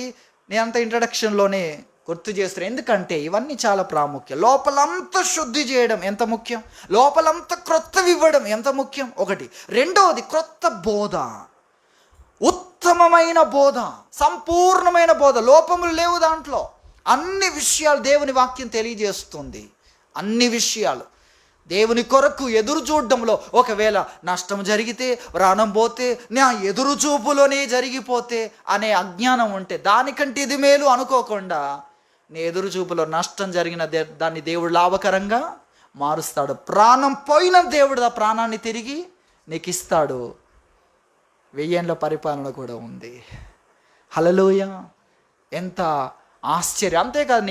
నేను అంత ఇంట్రడక్షన్లోనే గుర్తు చేస్తున్నాను. ఎందుకంటే ఇవన్నీ చాలా ప్రాముఖ్యం. లోపలంతా శుద్ధి చేయడం ఎంత ముఖ్యం, లోపలంతా క్రొత్తవి ఇవ్వడం ఎంత ముఖ్యం. ఒకటి. రెండవది క్రొత్త బోధ, ఉత్తమమైన బోధ, సంపూర్ణమైన బోధ. లోపములు లేవు దాంట్లో. అన్ని విషయాలు దేవుని వాక్యం తెలియజేస్తుంది. అన్ని విషయాలు దేవుని కొరకు ఎదురు చూడడంలో ఒకవేళ నష్టం జరిగితే, ప్రాణం పోతే, నా ఎదురు చూపులోనే జరిగిపోతే అనే అజ్ఞానం ఉంటే, దానికంటే ఇది మేలు అనుకోకుండా నీ ఎదురు చూపులో నష్టం జరిగిన దాన్ని దేవుడు లాభకరంగా మారుస్తాడు. ప్రాణం పోయిన దేవుడు ఆ ప్రాణాన్ని తిరిగి నీకు ఇస్తాడు. 1000 ఏళ్ల పరిపాలన కూడా ఉంది. హల్లెలూయా! ఎంత ఆశ్చర్యం. అంతేకాదు,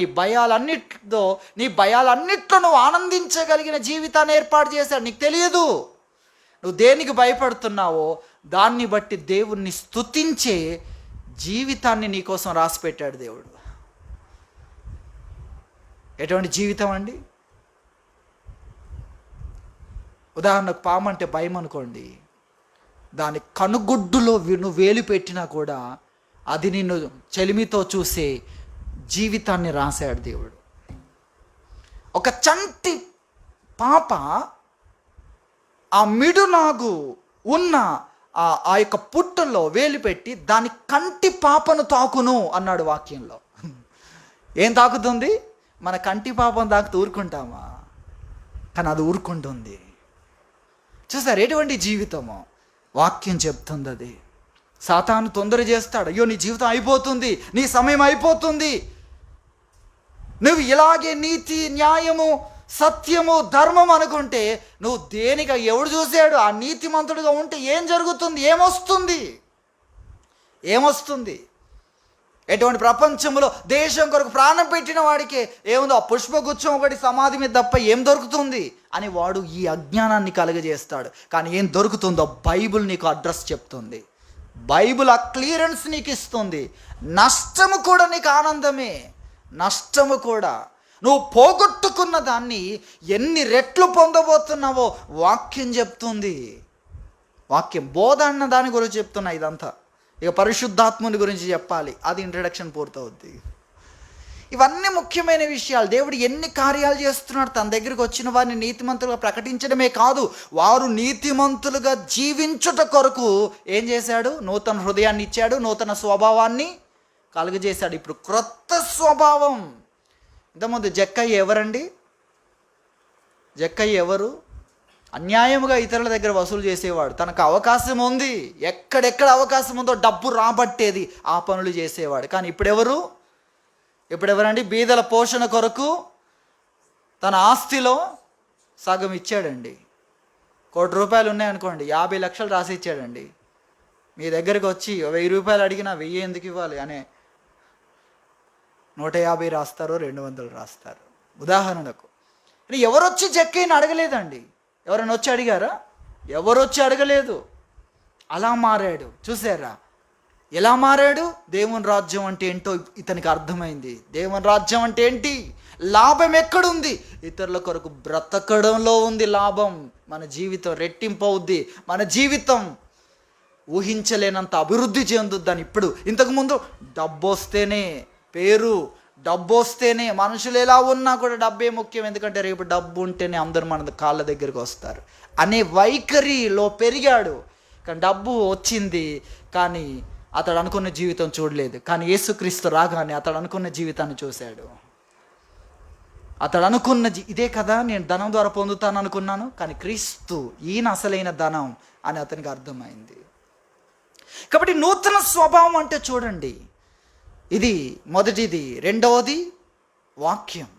నీ భయాలన్నిట్లో నువ్వు ఆనందించగలిగిన జీవితాన్ని ఏర్పాటు చేశాడు. నీకు తెలియదు నువ్వు దేనికి భయపడుతున్నావో దాన్ని బట్టి దేవుణ్ణి స్తుతించే జీవితాన్ని నీకోసం రాసి పెట్టాడు దేవుడు. ఎటువంటి జీవితం అండి? ఉదాహరణకు పాము అంటే భయం అనుకోండి. దాని కనుగుడ్డులో నువ్వు వేలు పెట్టినా కూడా అది నిన్ను చెలిమితో చూసే జీవితాన్ని రాశాడు దేవుడు. ఒక చంటి పాప ఆ మిడునాగు ఉన్న ఆ యొక్క పుట్టలో వేలు పెట్టి దాని కంటి పాపను తాకును అన్నాడు వాక్యంలో. ఏం తాకుతుంది? మన కంటి పాపను తాకుతూ ఊరుకుంటామా? కానీ అది ఊరుకుంటుంది. చూసారు ఎటువంటి జీవితమో వాక్యం చెప్తుంది. అది సాతాను తొందర చేస్తాడు, అయ్యో నీ జీవితం అయిపోతుంది, నీ సమయం అయిపోతుంది, నువ్వు ఇలాగే నీతి, న్యాయము, సత్యము, ధర్మం అనుకుంటే నువ్వు దేనిగా, ఎవడు చూశాడు? ఆ నీతిమంతుడిగా ఉంటే ఏం జరుగుతుంది? ఏమొస్తుంది? ఎటువంటి ప్రపంచంలో దేశం కొరకు ప్రాణం పెట్టిన వాడికి ఏముందో, ఆ పుష్పగుచ్చం ఒకటి సమాధి మీద తప్ప ఏం దొరుకుతుంది అని వాడు ఈ అజ్ఞానాన్ని కలుగజేస్తాడు. కానీ ఏం దొరుకుతుందో బైబిల్ నీకు అడ్రస్ చెప్తుంది. బైబిల్ ఆ క్లియరెన్స్ నీకు ఇస్తుంది. నష్టము కూడా నీకు ఆనందమే, నష్టము కూడా. నువ్వు పోగొట్టుకున్న దాన్ని ఎన్ని రెట్లు పొందబోతున్నావో వాక్యం చెప్తుంది. వాక్యం బోధ అన్న దాని గురించి చెప్తున్నా. ఇదంతా ఇక పరిశుద్ధాత్ముని గురించి చెప్పాలి, అది ఇంట్రడక్షన్ పూర్తవుద్ది. ఇవన్నీ ముఖ్యమైన విషయాలు. దేవుడు ఎన్ని కార్యాలు చేస్తున్నాడు. తన దగ్గరికి వచ్చిన వారిని నీతిమంతులుగా ప్రకటించడమే కాదు, వారు నీతిమంతులుగా జీవించుట కొరకు ఏం చేశాడు? నూతన హృదయాన్ని ఇచ్చాడు, నూతన స్వభావాన్ని కలుగజేశాడు. ఇప్పుడు క్రొత్త స్వభావం. ఇంతకుముందు జక్కయ్య ఎవరండి? జక్కయ్య ఎవరు? అన్యాయముగా ఇతరుల దగ్గర వసూలు చేసేవాడు. తనకు అవకాశం ఉంది, ఎక్కడెక్కడ అవకాశం ఉందో డబ్బు రాబట్టేది, ఆ పనులు చేసేవాడు. కానీ ఇప్పుడెవరండి? బీదల పోషణ కొరకు తన ఆస్తిలో సగం ఇచ్చాడండి. ₹1,00,00,000 ఉన్నాయనుకోండి, 50 లక్షలు రాసి ఇచ్చాడండి. మీ దగ్గరికి వచ్చి ₹1000 అడిగినా 1000 ఎందుకు ఇవ్వాలి అనే 150 రాస్తారు, 200 రాస్తారు. ఉదాహరణకు. ఎవరొచ్చి జక్కయ్యని అడగలేదండి. ఎవరైనా వచ్చి అడిగారా? ఎవరొచ్చి అడగలేదు. అలా మారాడు. చూసారా ఎలా మారాడు? దేవుని రాజ్యం అంటే ఏంటో ఇతనికి అర్థమైంది. దేవుని రాజ్యం అంటే ఏంటి? లాభం ఎక్కడుంది? ఇతరుల కొరకు బ్రతకడంలో ఉంది లాభం. మన జీవితం రెట్టింపు అవుద్ది, మన జీవితం ఊహించలేనంత అభివృద్ధి చెందుద్దని. ఇప్పుడు ఇంతకుముందు డబ్బు వస్తేనే పేరు, డబ్బు వస్తేనే మనుషులు ఎలా ఉన్నా కూడా డబ్బే ముఖ్యం, ఎందుకంటే రేపు డబ్బు ఉంటేనే అందరూ మన కాళ్ళ దగ్గరికి వస్తారు అనే వైఖరిలో పెరిగాడు. కానీ డబ్బు వచ్చింది, కానీ అతడు అనుకున్న జీవితం చూడలేదు. కానీ యేసుక్రీస్తు రాగానే అతడు అనుకున్న జీవితాన్ని చూశాడు. అతడు అనుకున్న ఇదే కదా నేను ధనం ద్వారా పొందుతాను అనుకున్నాను, కానీ క్రీస్తు ఈయన అసలైన ధనం అని అతనికి అర్థమైంది. కాబట్టి నూతన స్వభావం అంటే చూడండి, ఇది మొదటిది. రెండవది వాక్యం,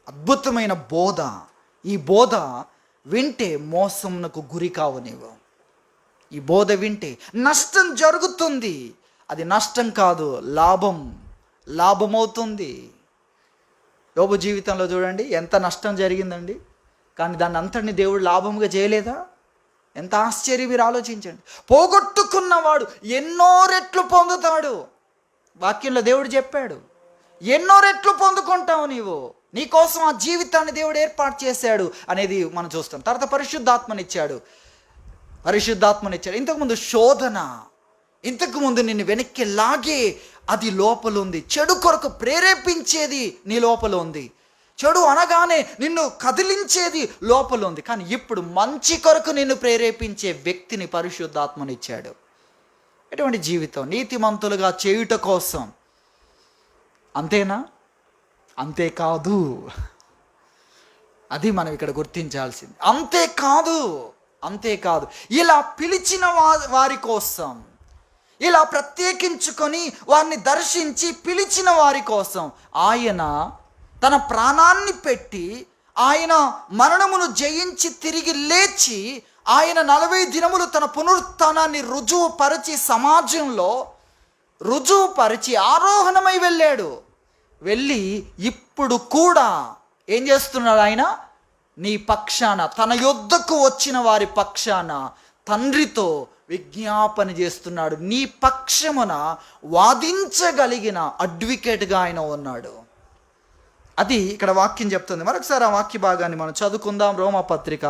అద్భుతమైన బోధ. ఈ బోధ వింటే మోసమునకు గురి కావు నీవు. ఈ బోధ వింటే నష్టం జరుగుతుంది, అది నష్టం కాదు, లాభమవుతుంది. యోబు జీవితంలో చూడండి ఎంత నష్టం జరిగిందండి, కానీ దాన్ని అంతటిని దేవుడు లాభంగా చేయలేదా? ఎంత ఆశ్చర్యం, మీరు ఆలోచించండి. పోగొట్టుకున్నవాడు ఎన్నో రెట్లు పొందుతాడు. వాక్యంలో దేవుడు చెప్పాడు, ఎన్నో రెట్లు పొందుకుంటావు నీవు. నీకోసం ఆ జీవితాన్ని దేవుడు ఏర్పాటు చేశాడు అనేది మనం చూస్తాం. తర్వాత పరిశుద్ధాత్మనిచ్చాడు. ఇంతకుముందు శోధన, ఇంతకుముందు నిన్ను వెనక్కి లాగే అది లోపల ఉంది. చెడు కొరకు ప్రేరేపించేది నీ లోపల ఉంది. చెడు అనగానే నిన్ను కదిలించేది లోపల ఉంది. కానీ ఇప్పుడు మంచి కొరకు నిన్ను ప్రేరేపించే వ్యక్తిని పరిశుద్ధాత్మనిచ్చాడు. ఎటువంటి జీవితం? నీతిమంతులుగా చేయుట కోసం. అంతేనా? అంతేకాదు. అది మనం ఇక్కడ గుర్తించాల్సింది. అంతేకాదు, ఇలా పిలిచిన వారి కోసం, ఇలా ప్రత్యేకించుకొని వారిని దర్శించి పిలిచిన వారి కోసం ఆయన తన ప్రాణాన్ని పెట్టి, ఆయన మరణమును జయించి తిరిగి లేచి, ఆయన 40 దినములు తన పునరుత్థానాన్ని రుజువుపరిచి సమాజంలో రుజువుపరిచి ఆరోహణమై వెళ్ళి ఇప్పుడు కూడా ఏం చేస్తున్నాడు? ఆయన నీ పక్షాన, తన యొద్దకు వచ్చిన వారి పక్షాన తండ్రితో విజ్ఞాపన చేస్తున్నాడు. నీ పక్షమున వాదించగలిగిన అడ్వకేట్గా ఆయన ఉన్నాడు. అది ఇక్కడ వాక్యం చెప్తుంది. మరొకసారి ఆ వాక్య భాగాన్ని మనం చదువుకుందాం. రోమపత్రిక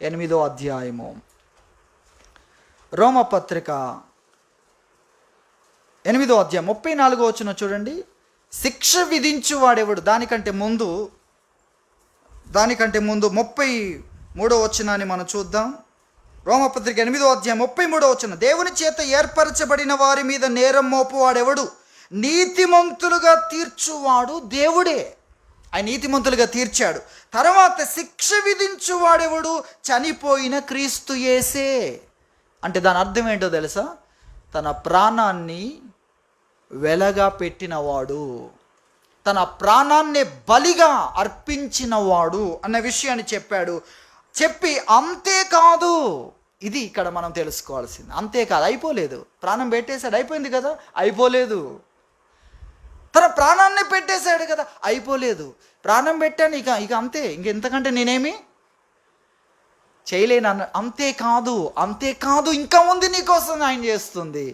8వ అధ్యాయము. రోమపత్రిక 8వ అధ్యాయం 34వ వచనం చూడండి. శిక్ష విధించువాడెవడు? దానికంటే ముందు 33వ వచనాన్ని మనం చూద్దాం. రోమపత్రిక 8వ అధ్యాయం 33వ వచనం. దేవుని చేత ఏర్పరచబడిన వారి మీద నేరం మోపువాడెవడు? నీతిమంతులుగా తీర్చువాడు దేవుడే. ఆయన నీతిమంతులుగా తీర్చాడు. తర్వాత శిక్ష విధించువాడెవడు? చనిపోయిన క్రీస్తు యేసే. అంటే దాని అర్థం ఏంటో తెలుసా? తన ప్రాణాన్ని వెలగా పెట్టినవాడు, తన ప్రాణాన్ని బలిగా అర్పించినవాడు అన్న విషయాన్ని చెప్పాడు. చెప్పి అంతేకాదు, ఇది ఇక్కడ మనం తెలుసుకోవాల్సింది, అంతేకాదు, అయిపోలేదు. ప్రాణం పెట్టేశాడు, అయిపోయింది కదా, అయిపోలేదు. తన ప్రాణాన్ని పెట్టేశాడు కదా, అయిపోలేదు. ప్రాణం పెట్టాను, ఇక అంతే, ఇంకెంతకంటే నేనేమి చేయలేను అన్న. అంతేకాదు ఇంకా ఉంది నీకోసం ఆయన చేస్తుంది.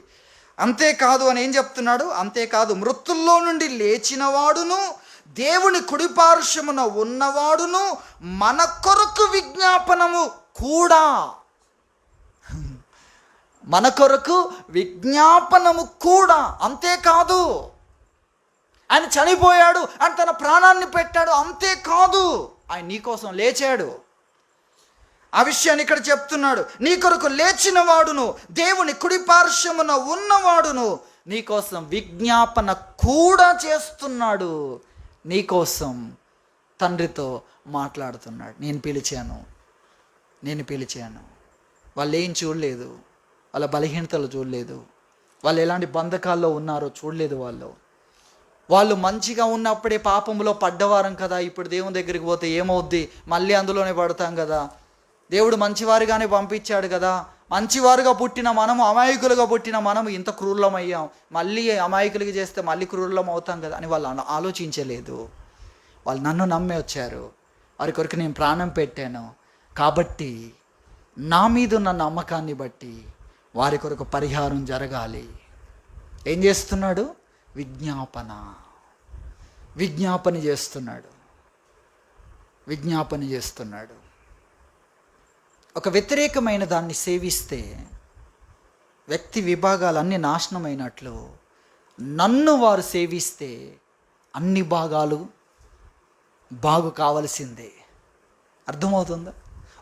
అంతేకాదు అని ఏం చెప్తున్నాడు? అంతేకాదు, మృతుల్లో నుండి లేచిన వాడును, దేవుని కుడిపార్శ్వమున ఉన్నవాడును, మన కొరకు విజ్ఞాపనము కూడా, మన కొరకు విజ్ఞాపనము కూడా. అంతేకాదు, ఆయన చనిపోయాడు, ఆయన తన ప్రాణాన్ని పెట్టాడు. అంతేకాదు, ఆయన నీకోసం లేచాడు. ఆ విషయాన్ని ఇక్కడ చెప్తున్నాడు. నీ కొరకు లేచిన వాడును, దేవుని కుడిపార్శ్వమున ఉన్నవాడును నీకోసం విజ్ఞాపన కూడా చేస్తున్నాడు. నీకోసం తండ్రితో మాట్లాడుతున్నాడు. నేను పిలిచాను. వాళ్ళు ఏం చూడలేదు, వాళ్ళ బలహీనతలు చూడలేదు, వాళ్ళు ఎలాంటి బంధకాల్లో ఉన్నారో చూడలేదు. వాళ్ళు మంచిగా ఉన్నప్పుడే పాపంలో పడ్డవారం కదా, ఇప్పుడు దేవుని దగ్గరికి పోతే ఏమవుద్ది, మళ్ళీ అందులోనే పడతాం కదా. దేవుడు మంచివారిగానే పంపించాడు కదా, మంచివారుగా పుట్టిన మనము, అమాయకులుగా పుట్టిన మనము ఇంత క్రూరులం అయ్యాం, మళ్ళీ అమాయకులకి చేస్తే మళ్ళీ క్రూరులం అవుతాం కదా అని వాళ్ళు ఆలోచించలేదు. వాళ్ళు నన్ను నమ్మి వచ్చారు, వారి కొరకు నేను ప్రాణం పెట్టాను కాబట్టి నా మీద ఉన్న నమ్మకాన్ని బట్టి వారి కొరకు పరిహారం జరగాలి. ఏం చేస్తున్నాడు? విజ్ఞాపన చేస్తున్నాడు. ఒక వ్యతిరేకమైన దాన్ని సేవిస్తే వ్యక్తి విభాగాలన్నీ నాశనమైనట్లు, నన్ను వారు సేవిస్తే అన్ని భాగాలు బాగు కావలసిందే. అర్థమవుతుందా?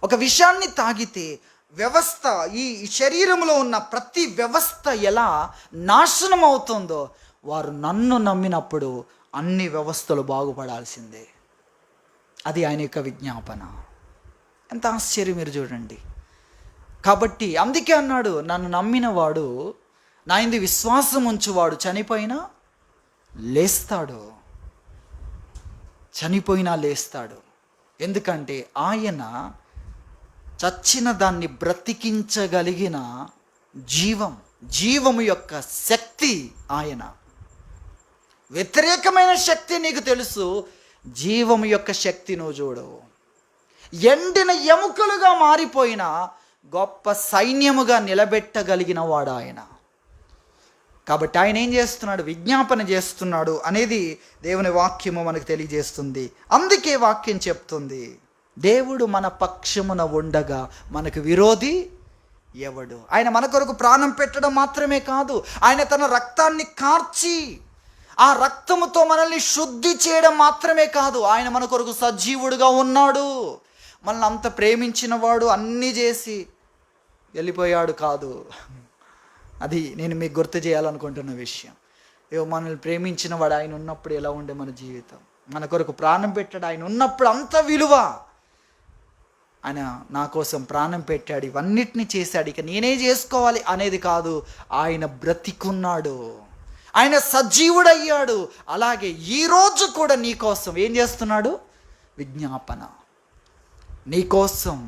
ఒక విషయాన్ని తాగితే వ్యవస్థ, ఈ శరీరంలో ఉన్న ప్రతి వ్యవస్థ ఎలా నాశనం అవుతుందో, వారు నన్ను నమ్మినప్పుడు అన్ని వ్యవస్థలు బాగుపడాల్సిందే. అది ఆయన యొక్క విజ్ఞాపన. ఎంత ఆశ్చర్యం మీరు చూడండి. కాబట్టి అందుకే అన్నాడు, నన్ను నమ్మిన వాడు, నా యందు విశ్వాసం ఉంచువాడు చనిపోయినా లేస్తాడు. ఎందుకంటే ఆయన చచ్చిన దాన్ని బ్రతికించగలిగిన జీవము యొక్క శక్తి ఆయన. వ్యతిరేకమైన శక్తి నీకు తెలుసు, జీవము యొక్క శక్తి నువ్వు చూడు. ఎండిన ఎముకలుగా మారిపోయిన గొప్ప సైన్యముగా నిలబెట్టగలిగిన వాడు ఆయన. కాబట్టి ఆయన ఏం చేస్తున్నాడు? విజ్ఞాపన చేస్తున్నాడు అనేది దేవుని వాక్యము మనకు తెలియజేస్తుంది. అందుకే వాక్యం చెప్తుంది, దేవుడు మన పక్షమున ఉండగా మనకు విరోధి ఎవడు? ఆయన మన కొరకు ప్రాణం పెట్టడం మాత్రమే కాదు, ఆయన తన రక్తాన్ని కార్చి ఆ రక్తముతో మనల్ని శుద్ధి చేయడం మాత్రమే కాదు, ఆయన మన కొరకు సజీవుడుగా ఉన్నాడు. మనల్ని అంత ప్రేమించిన వాడు అన్నీ చేసి వెళ్ళిపోయాడు కాదు. అది నేను మీకు గుర్తు చేయాలనుకుంటున్న విషయం. మనల్ని ప్రేమించిన వాడు ఆయన ఉన్నప్పుడు ఎలా ఉండే మన జీవితం, మన కొరకు ప్రాణం పెట్టాడు ఆయన ఉన్నప్పుడు అంత విలువ. ఆయన నా కోసం ప్రాణం పెట్టాడు, ఇవన్నిటిని చేశాడు, ఇక నేనే చేసుకోవాలి అనేది కాదు. ఆయన బ్రతికున్నాడు, ఆయన సజీవుడయ్యాడు. అలాగే ఈరోజు కూడా నీ కోసం ఏం చేస్తున్నాడు? విజ్ఞాపన. నీ కోసం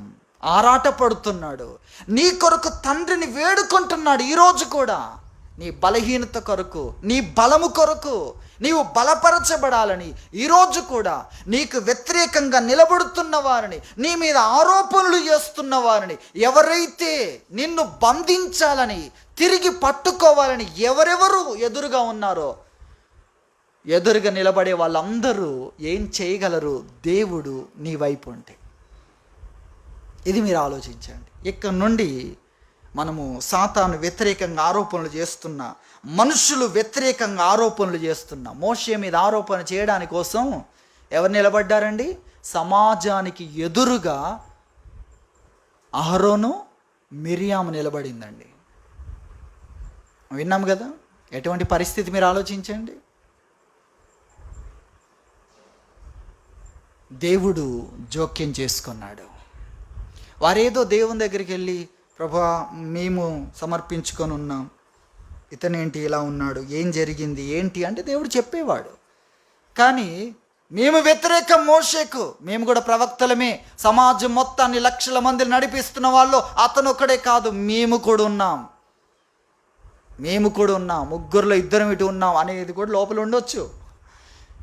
ఆరాటపడుతున్నాడు, నీ కొరకు తండ్రిని వేడుకుంటున్నాడు. ఈరోజు కూడా నీ బలహీనత కొరకు, నీ బలము కొరకు నీవు బలపరచబడాలని, ఈరోజు కూడా నీకు వ్యతిరేకంగా నిలబడుతున్న వారిని, నీ మీద ఆరోపణలు చేస్తున్న వారిని, ఎవరైతే నిన్ను బంధించాలని, తిరిగి పట్టుకోవాలని ఎవరెవరు ఎదురుగా ఉన్నారో, ఎదురుగా నిలబడే వాళ్ళందరూ ఏం చేయగలరు? దేవుడు నీ వైపు ఉంటే. ఇది మీరు ఆలోచించండి. ఇక్కడ నుండి మనము సాతాను వ్యతిరేకంగా ఆరోపణలు చేస్తున్న, మనుషులు వ్యతిరేకంగా ఆరోపణలు చేస్తున్న మోషే మీద ఆరోపణ చేయడానికి కోసం ఎవరు నిలబడ్డారండి? సమాజానికి ఎదురుగా అహరోను, మిరియాము నిలబడిందండి. విన్నాం కదా ఎటువంటి పరిస్థితి, మీరు ఆలోచించండి. దేవుడు జోక్యం చేసుకున్నాడు. వారేదో దేవుని దగ్గరికి వెళ్ళి, ప్రభువా మేము సమర్పించుకొని ఉన్నాం, ఇతనేంటి ఇలా ఉన్నాడు, ఏం జరిగింది ఏంటి అంటే దేవుడు చెప్పేవాడు. కానీ మేము వ్యతిరేకం మోషేకు, మేము కూడా ప్రవక్తలమే, సమాజం మొత్తాన్ని లక్షల మందిని నడిపిస్తున్న వాళ్ళు అతను ఒక్కడే కాదు, మేము కూడా ఉన్నాం, ముగ్గురులో ఇద్దరం ఇటు ఉన్నాం అనేది కూడా లోపల ఉండొచ్చు.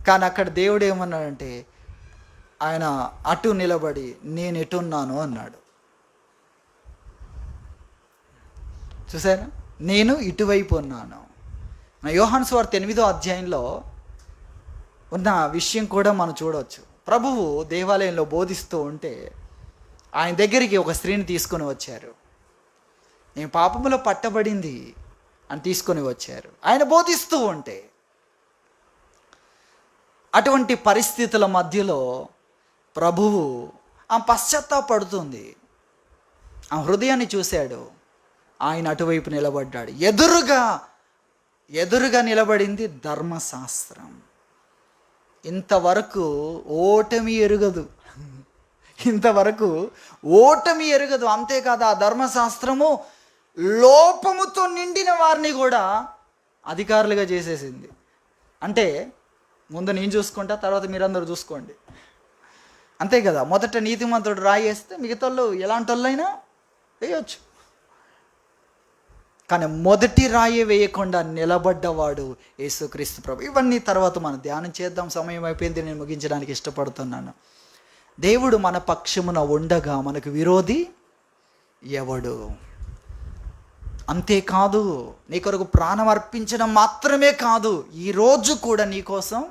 కానీ అక్కడ దేవుడు ఏమన్నాడంటే ఆయన అటు నిలబడి నేను ఎటున్నాను అన్నాడు. చూసారా, నేను ఇటువైపు ఉన్నాను. యోహాను సువార్త 8వ అధ్యాయంలో ఉన్న విషయం కూడా మనం చూడవచ్చు. ప్రభువు దేవాలయంలో బోధిస్తూ ఉంటే ఆయన దగ్గరికి ఒక స్త్రీని తీసుకొని వచ్చారు. నేను పాపములో పట్టబడింది అని తీసుకొని వచ్చారు. ఆయన బోధిస్తూ ఉంటే అటువంటి పరిస్థితుల మధ్యలో ప్రభువు ఆ పశ్చాత్తాపడుతుంది, ఆ హృదయాన్ని చూశాడు. ఆయన అటువైపు నిలబడ్డాడు. ఎదురుగా నిలబడింది ధర్మశాస్త్రం. ఇంతవరకు ఓటమి ఎరుగదు. అంతేకాదు, ఆ ధర్మశాస్త్రము లోపముతో నిండిన వారిని కూడా అధికారులుగా చేసేసింది. అంటే ముందు నేను చూసుకుంటా, తర్వాత మీరందరూ చూసుకోండి, అంతే కదా. మొదట నీతిమంతుడు రాయి వేస్తే మిగతా వాళ్ళు ఎలాంటి వాళ్ళైనా వేయవచ్చు. కానీ మొదటి రాయి వేయకుండా నిలబడ్డవాడు యేసుక్రీస్తు ప్రభు. ఇవన్నీ తర్వాత మనం ధ్యానం చేద్దాం, సమయం అయిపోయింది, నేను ముగించడానికి ఇష్టపడుతున్నాను. దేవుడు మన పక్షమున ఉండగా మనకు విరోధి ఎవడు? అంతేకాదు, నీ కొరకు ప్రాణం అర్పించడం మాత్రమే కాదు, ఈరోజు కూడా నీ కోసం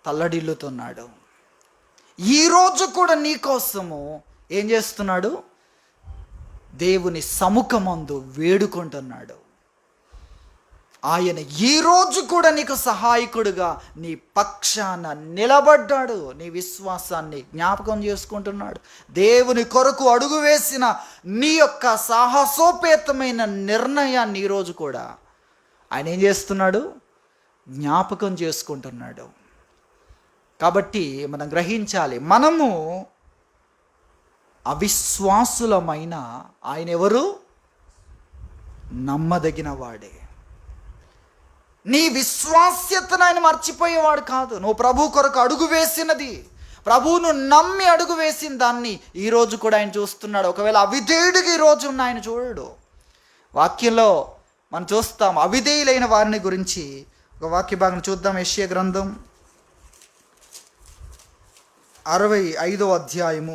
తల్లడిల్లుతున్నాడు. ఈరోజు కూడా నీ కోసము ఏం చేస్తున్నాడు? దేవుని సముఖమందు వేడుకుంటున్నాడు. ఆయన ఈరోజు కూడా నీకు సహాయకుడుగా నీ పక్షాన నిలబడ్డాడు. నీ విశ్వాసాన్ని జ్ఞాపకం చేసుకుంటున్నాడు. దేవుని కొరకు అడుగు వేసిన నీ యొక్క సాహసోపేతమైన నిర్ణయాన్ని ఈరోజు కూడా ఆయన ఏం చేస్తున్నాడు? జ్ఞాపకం చేసుకుంటున్నాడు. కాబట్టి మనం గ్రహించాలి, మనము అవిశ్వాసులమైన ఆయన ఎవరు? నమ్మదగిన వాడే. నీ విశ్వాస్యతను ఆయన మర్చిపోయేవాడు కాదు. నువ్వు ప్రభు కొరకు అడుగు వేసినది, ప్రభువును నమ్మి అడుగు వేసిన దాన్ని ఈరోజు కూడా ఆయన చూస్తున్నాడు. ఒకవేళ అవిధేయుడిగా ఈరోజు ఉన్న ఆయన చూడడు. వాక్యంలో మనం చూస్తాం అవిధేయులైన వారిని గురించి. ఒక వాక్య భాగం చూద్దాం. యెషయా గ్రంథం 65వ అధ్యాయము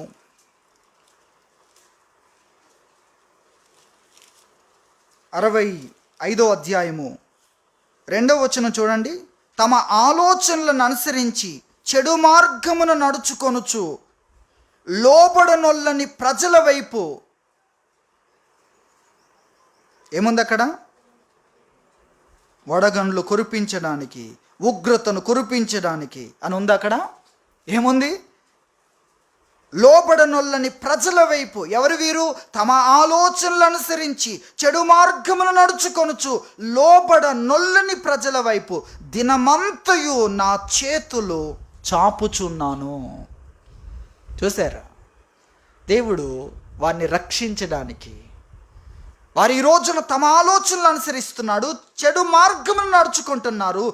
65వ అధ్యాయము 2వ వచనం చూడండి. తమ ఆలోచనలను అనుసరించి చెడు మార్గమును నడుచుకొనుచు లోబడనొల్లని ప్రజల వైపు ఏముంది అక్కడ? వడగండ్లు కురిపించడానికి, ఉగ్రతను కురిపించడానికి అని ఉంది అక్కడ. ఏముంది? లోబడనొల్లని ప్రజల వైపు. ఎవరు వీరు? తమ ఆలోచనలు అనుసరించి చెడు మార్గమును నడుచుకొనుచు లోబడనొల్లని ప్రజల వైపు దినమంతయు నా చేతులు చాపుచున్నాను. చూసారా, దేవుడు వారిని రక్షించడానికి, వారు ఈ రోజున తమ ఆలోచనలు అనుసరిస్తున్నాడు, చెడు మార్గమును నడుచుకుంటున్నారు,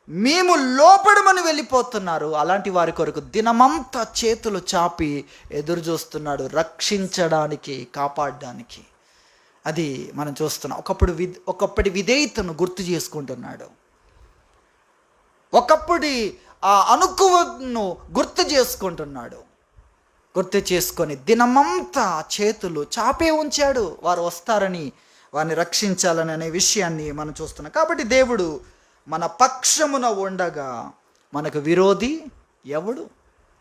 మేము లోపడమని వెళ్ళిపోతున్నారు. అలాంటి వారి కొరకు దినమంతా చేతులు చాపి ఎదురు చూస్తున్నాడు, రక్షించడానికి, కాపాడడానికి. అది మనం చూస్తున్నాం. ఒకప్పటి విధేయతను గుర్తు చేసుకుంటున్నాడు. ఒకప్పటి ఆ అనుకువను గుర్తు చేసుకుంటున్నాడు. గుర్తు చేసుకొని దినమంతా చేతులు చాపే ఉంచాడు, వారు వస్తారని, వారిని రక్షించాలని అనే విషయాన్ని మనం చూస్తున్నాం. కాబట్టి దేవుడు మన పక్షమున ఉండగా మనకు విరోధి ఎవడు?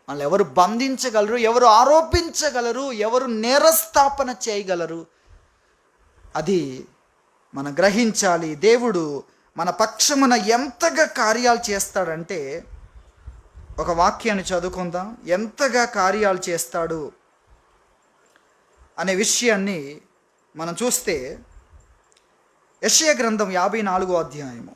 మనల్ని ఎవరు బంధించగలరు? ఎవరు ఆరోపించగలరు? ఎవరు నేరస్థాపన చేయగలరు? అది మనం గ్రహించాలి. దేవుడు మన పక్షమున ఎంతగా కార్యాలు చేస్తాడంటే, ఒక వాక్యాన్ని చదువుకుందాం. ఎంతగా కార్యాలు చేస్తాడు అనే విషయాన్ని మనం చూస్తే యెషయా గ్రంథం 54వ అధ్యాయము,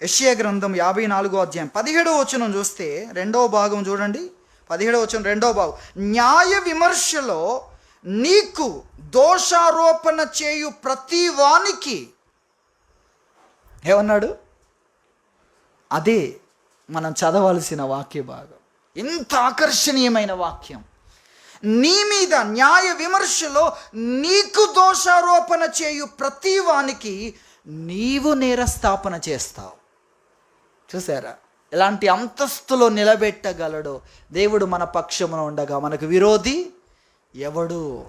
యెషయా గ్రంథం 54వ అధ్యాయం 17వ వచనం చూస్తే, రెండవ భాగం చూడండి. 17వ వచనం రెండవ భాగం. న్యాయ విమర్శలో నీకు దోషారోపణ చేయు ప్రతి వానికి ఏమన్నాడు? అదే మనం చదవాల్సిన వాక్య భాగం. ఇంత ఆకర్షణీయమైన వాక్యం. నీ మీద న్యాయ విమర్శలో నీకు దోషారోపణ చేయు ప్రతి వానికి నీవు నేరస్థాపన చేస్తావు. చూసారా ఎలాంటి అంతస్తులో నిలబెట్టగలడో దేవుడు. మన పక్షమున ఉండగా మనకు విరోధి ఎవడు?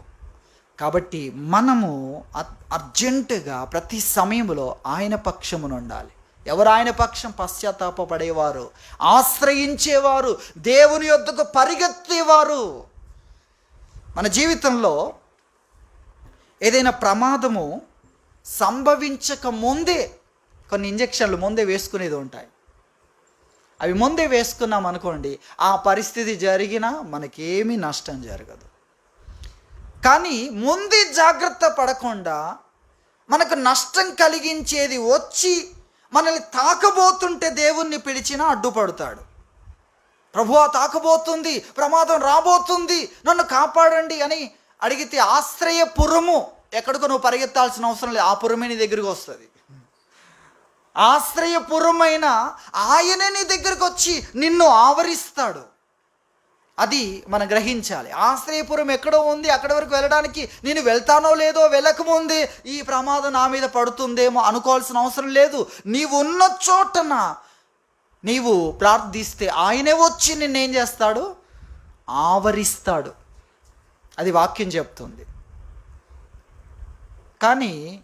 కాబట్టి మనము అర్జెంటుగా ప్రతి సమయంలో ఆయన పక్షమున ఉండాలి. ఎవరు ఆయన పక్షం? పశ్చాత్తాపపడేవారు, ఆశ్రయించేవారు, దేవుని యొద్దకు పరిగెత్తేవారు. మన జీవితంలో ఏదైనా ప్రమాదము సంభవించక ముందే కొన్ని ఇంజెక్షన్లు ముందే వేసుకునేది ఉంటాయి. అవి ముందే వేసుకున్నాం అనుకోండి, ఆ పరిస్థితి జరిగినా మనకేమీ నష్టం జరగదు. కానీ ముందే జాగ్రత్త పడకుండా మనకు నష్టం కలిగించేది వచ్చి మనల్ని తాకబోతుంటే దేవుణ్ణి పిలిచినా అడ్డుపడతాడు. ప్రభువా తాకబోతుంది, ప్రమాదం రాబోతుంది, నన్ను కాపాడండి అని అడిగితే ఆశ్రయపురము ఎక్కడికో నువ్వు పరిగెత్తాల్సిన అవసరం లేదు, ఆ పురమే నీ దగ్గరికి వస్తుంది. ఆశ్రయపురమైన ఆయనే నీ దగ్గరికి వచ్చి నిన్ను ఆవరిస్తాడు. అది మనం గ్రహించాలి. ఆశ్రయపురం ఎక్కడో ఉంది, అక్కడి వరకు వెళ్ళడానికి నేను వెళ్తానో లేదో, వెళ్ళకముందే ఈ ప్రమాదం నా మీద పడుతుందేమో అనుకోవాల్సిన అవసరం లేదు. నీవు ఉన్న చోటన నీవు ప్రార్థిస్తే ఆయనే వచ్చి నిన్నేం చేస్తాడు? ఆవరిస్తాడు. అది వాక్యం చెప్తుంది. కానీ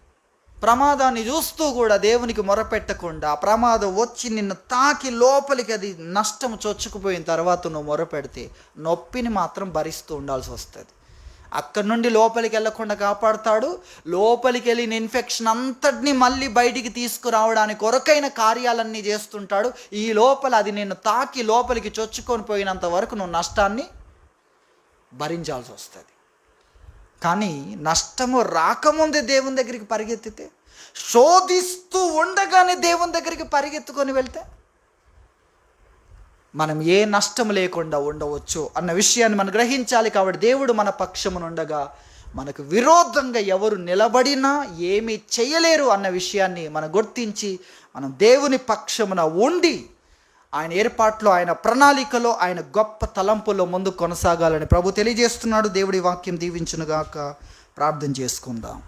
ప్రమాదాన్ని చూస్తూ కూడా దేవునికి మొరపెట్టకుండా, ప్రమాదం వచ్చి నిన్ను తాకి లోపలికి అది నష్టం చొచ్చుకుపోయిన తర్వాత నువ్వు మొరపెడితే నొప్పిని మాత్రం భరిస్తూ ఉండాల్సి వస్తుంది. అక్కడి నుండి లోపలికి వెళ్ళకుండా కాపాడుతాడు. లోపలికి వెళ్ళిన ఇన్ఫెక్షన్ అంతటినీ మళ్ళీ బయటికి తీసుకురావడానికి కొరకైన కార్యాలన్నీ చేస్తుంటాడు. ఈ లోపల అది నిన్ను తాకి లోపలికి చొచ్చుకొని పోయినంత వరకు నువ్వు నష్టాన్ని భరించాల్సి వస్తుంది. కానీ నష్టము రాకముందే దేవుని దగ్గరికి పరిగెత్తితే, శోధిస్తూ ఉండగానే దేవుని దగ్గరికి పరిగెత్తుకొని వెళ్తే మనం ఏ నష్టం లేకుండా ఉండవచ్చు అన్న విషయాన్ని మనం గ్రహించాలి. కాబట్టి దేవుడు మన పక్షమునుండగా మనకు విరోధంగా ఎవరు నిలబడినా ఏమీ చేయలేరు అన్న విషయాన్ని మనం గుర్తించి మనం దేవుని పక్షమున ఉండి ఆయన ఏర్పాట్లో, ఆయన ప్రణాళికలో, ఆయన గొప్ప తలంపులో ముందు కొనసాగాలని ప్రభు తెలియజేస్తున్నాడు. దేవుడి వాక్యం దీవించునుగాక. ప్రార్థన చేసుకుందాం.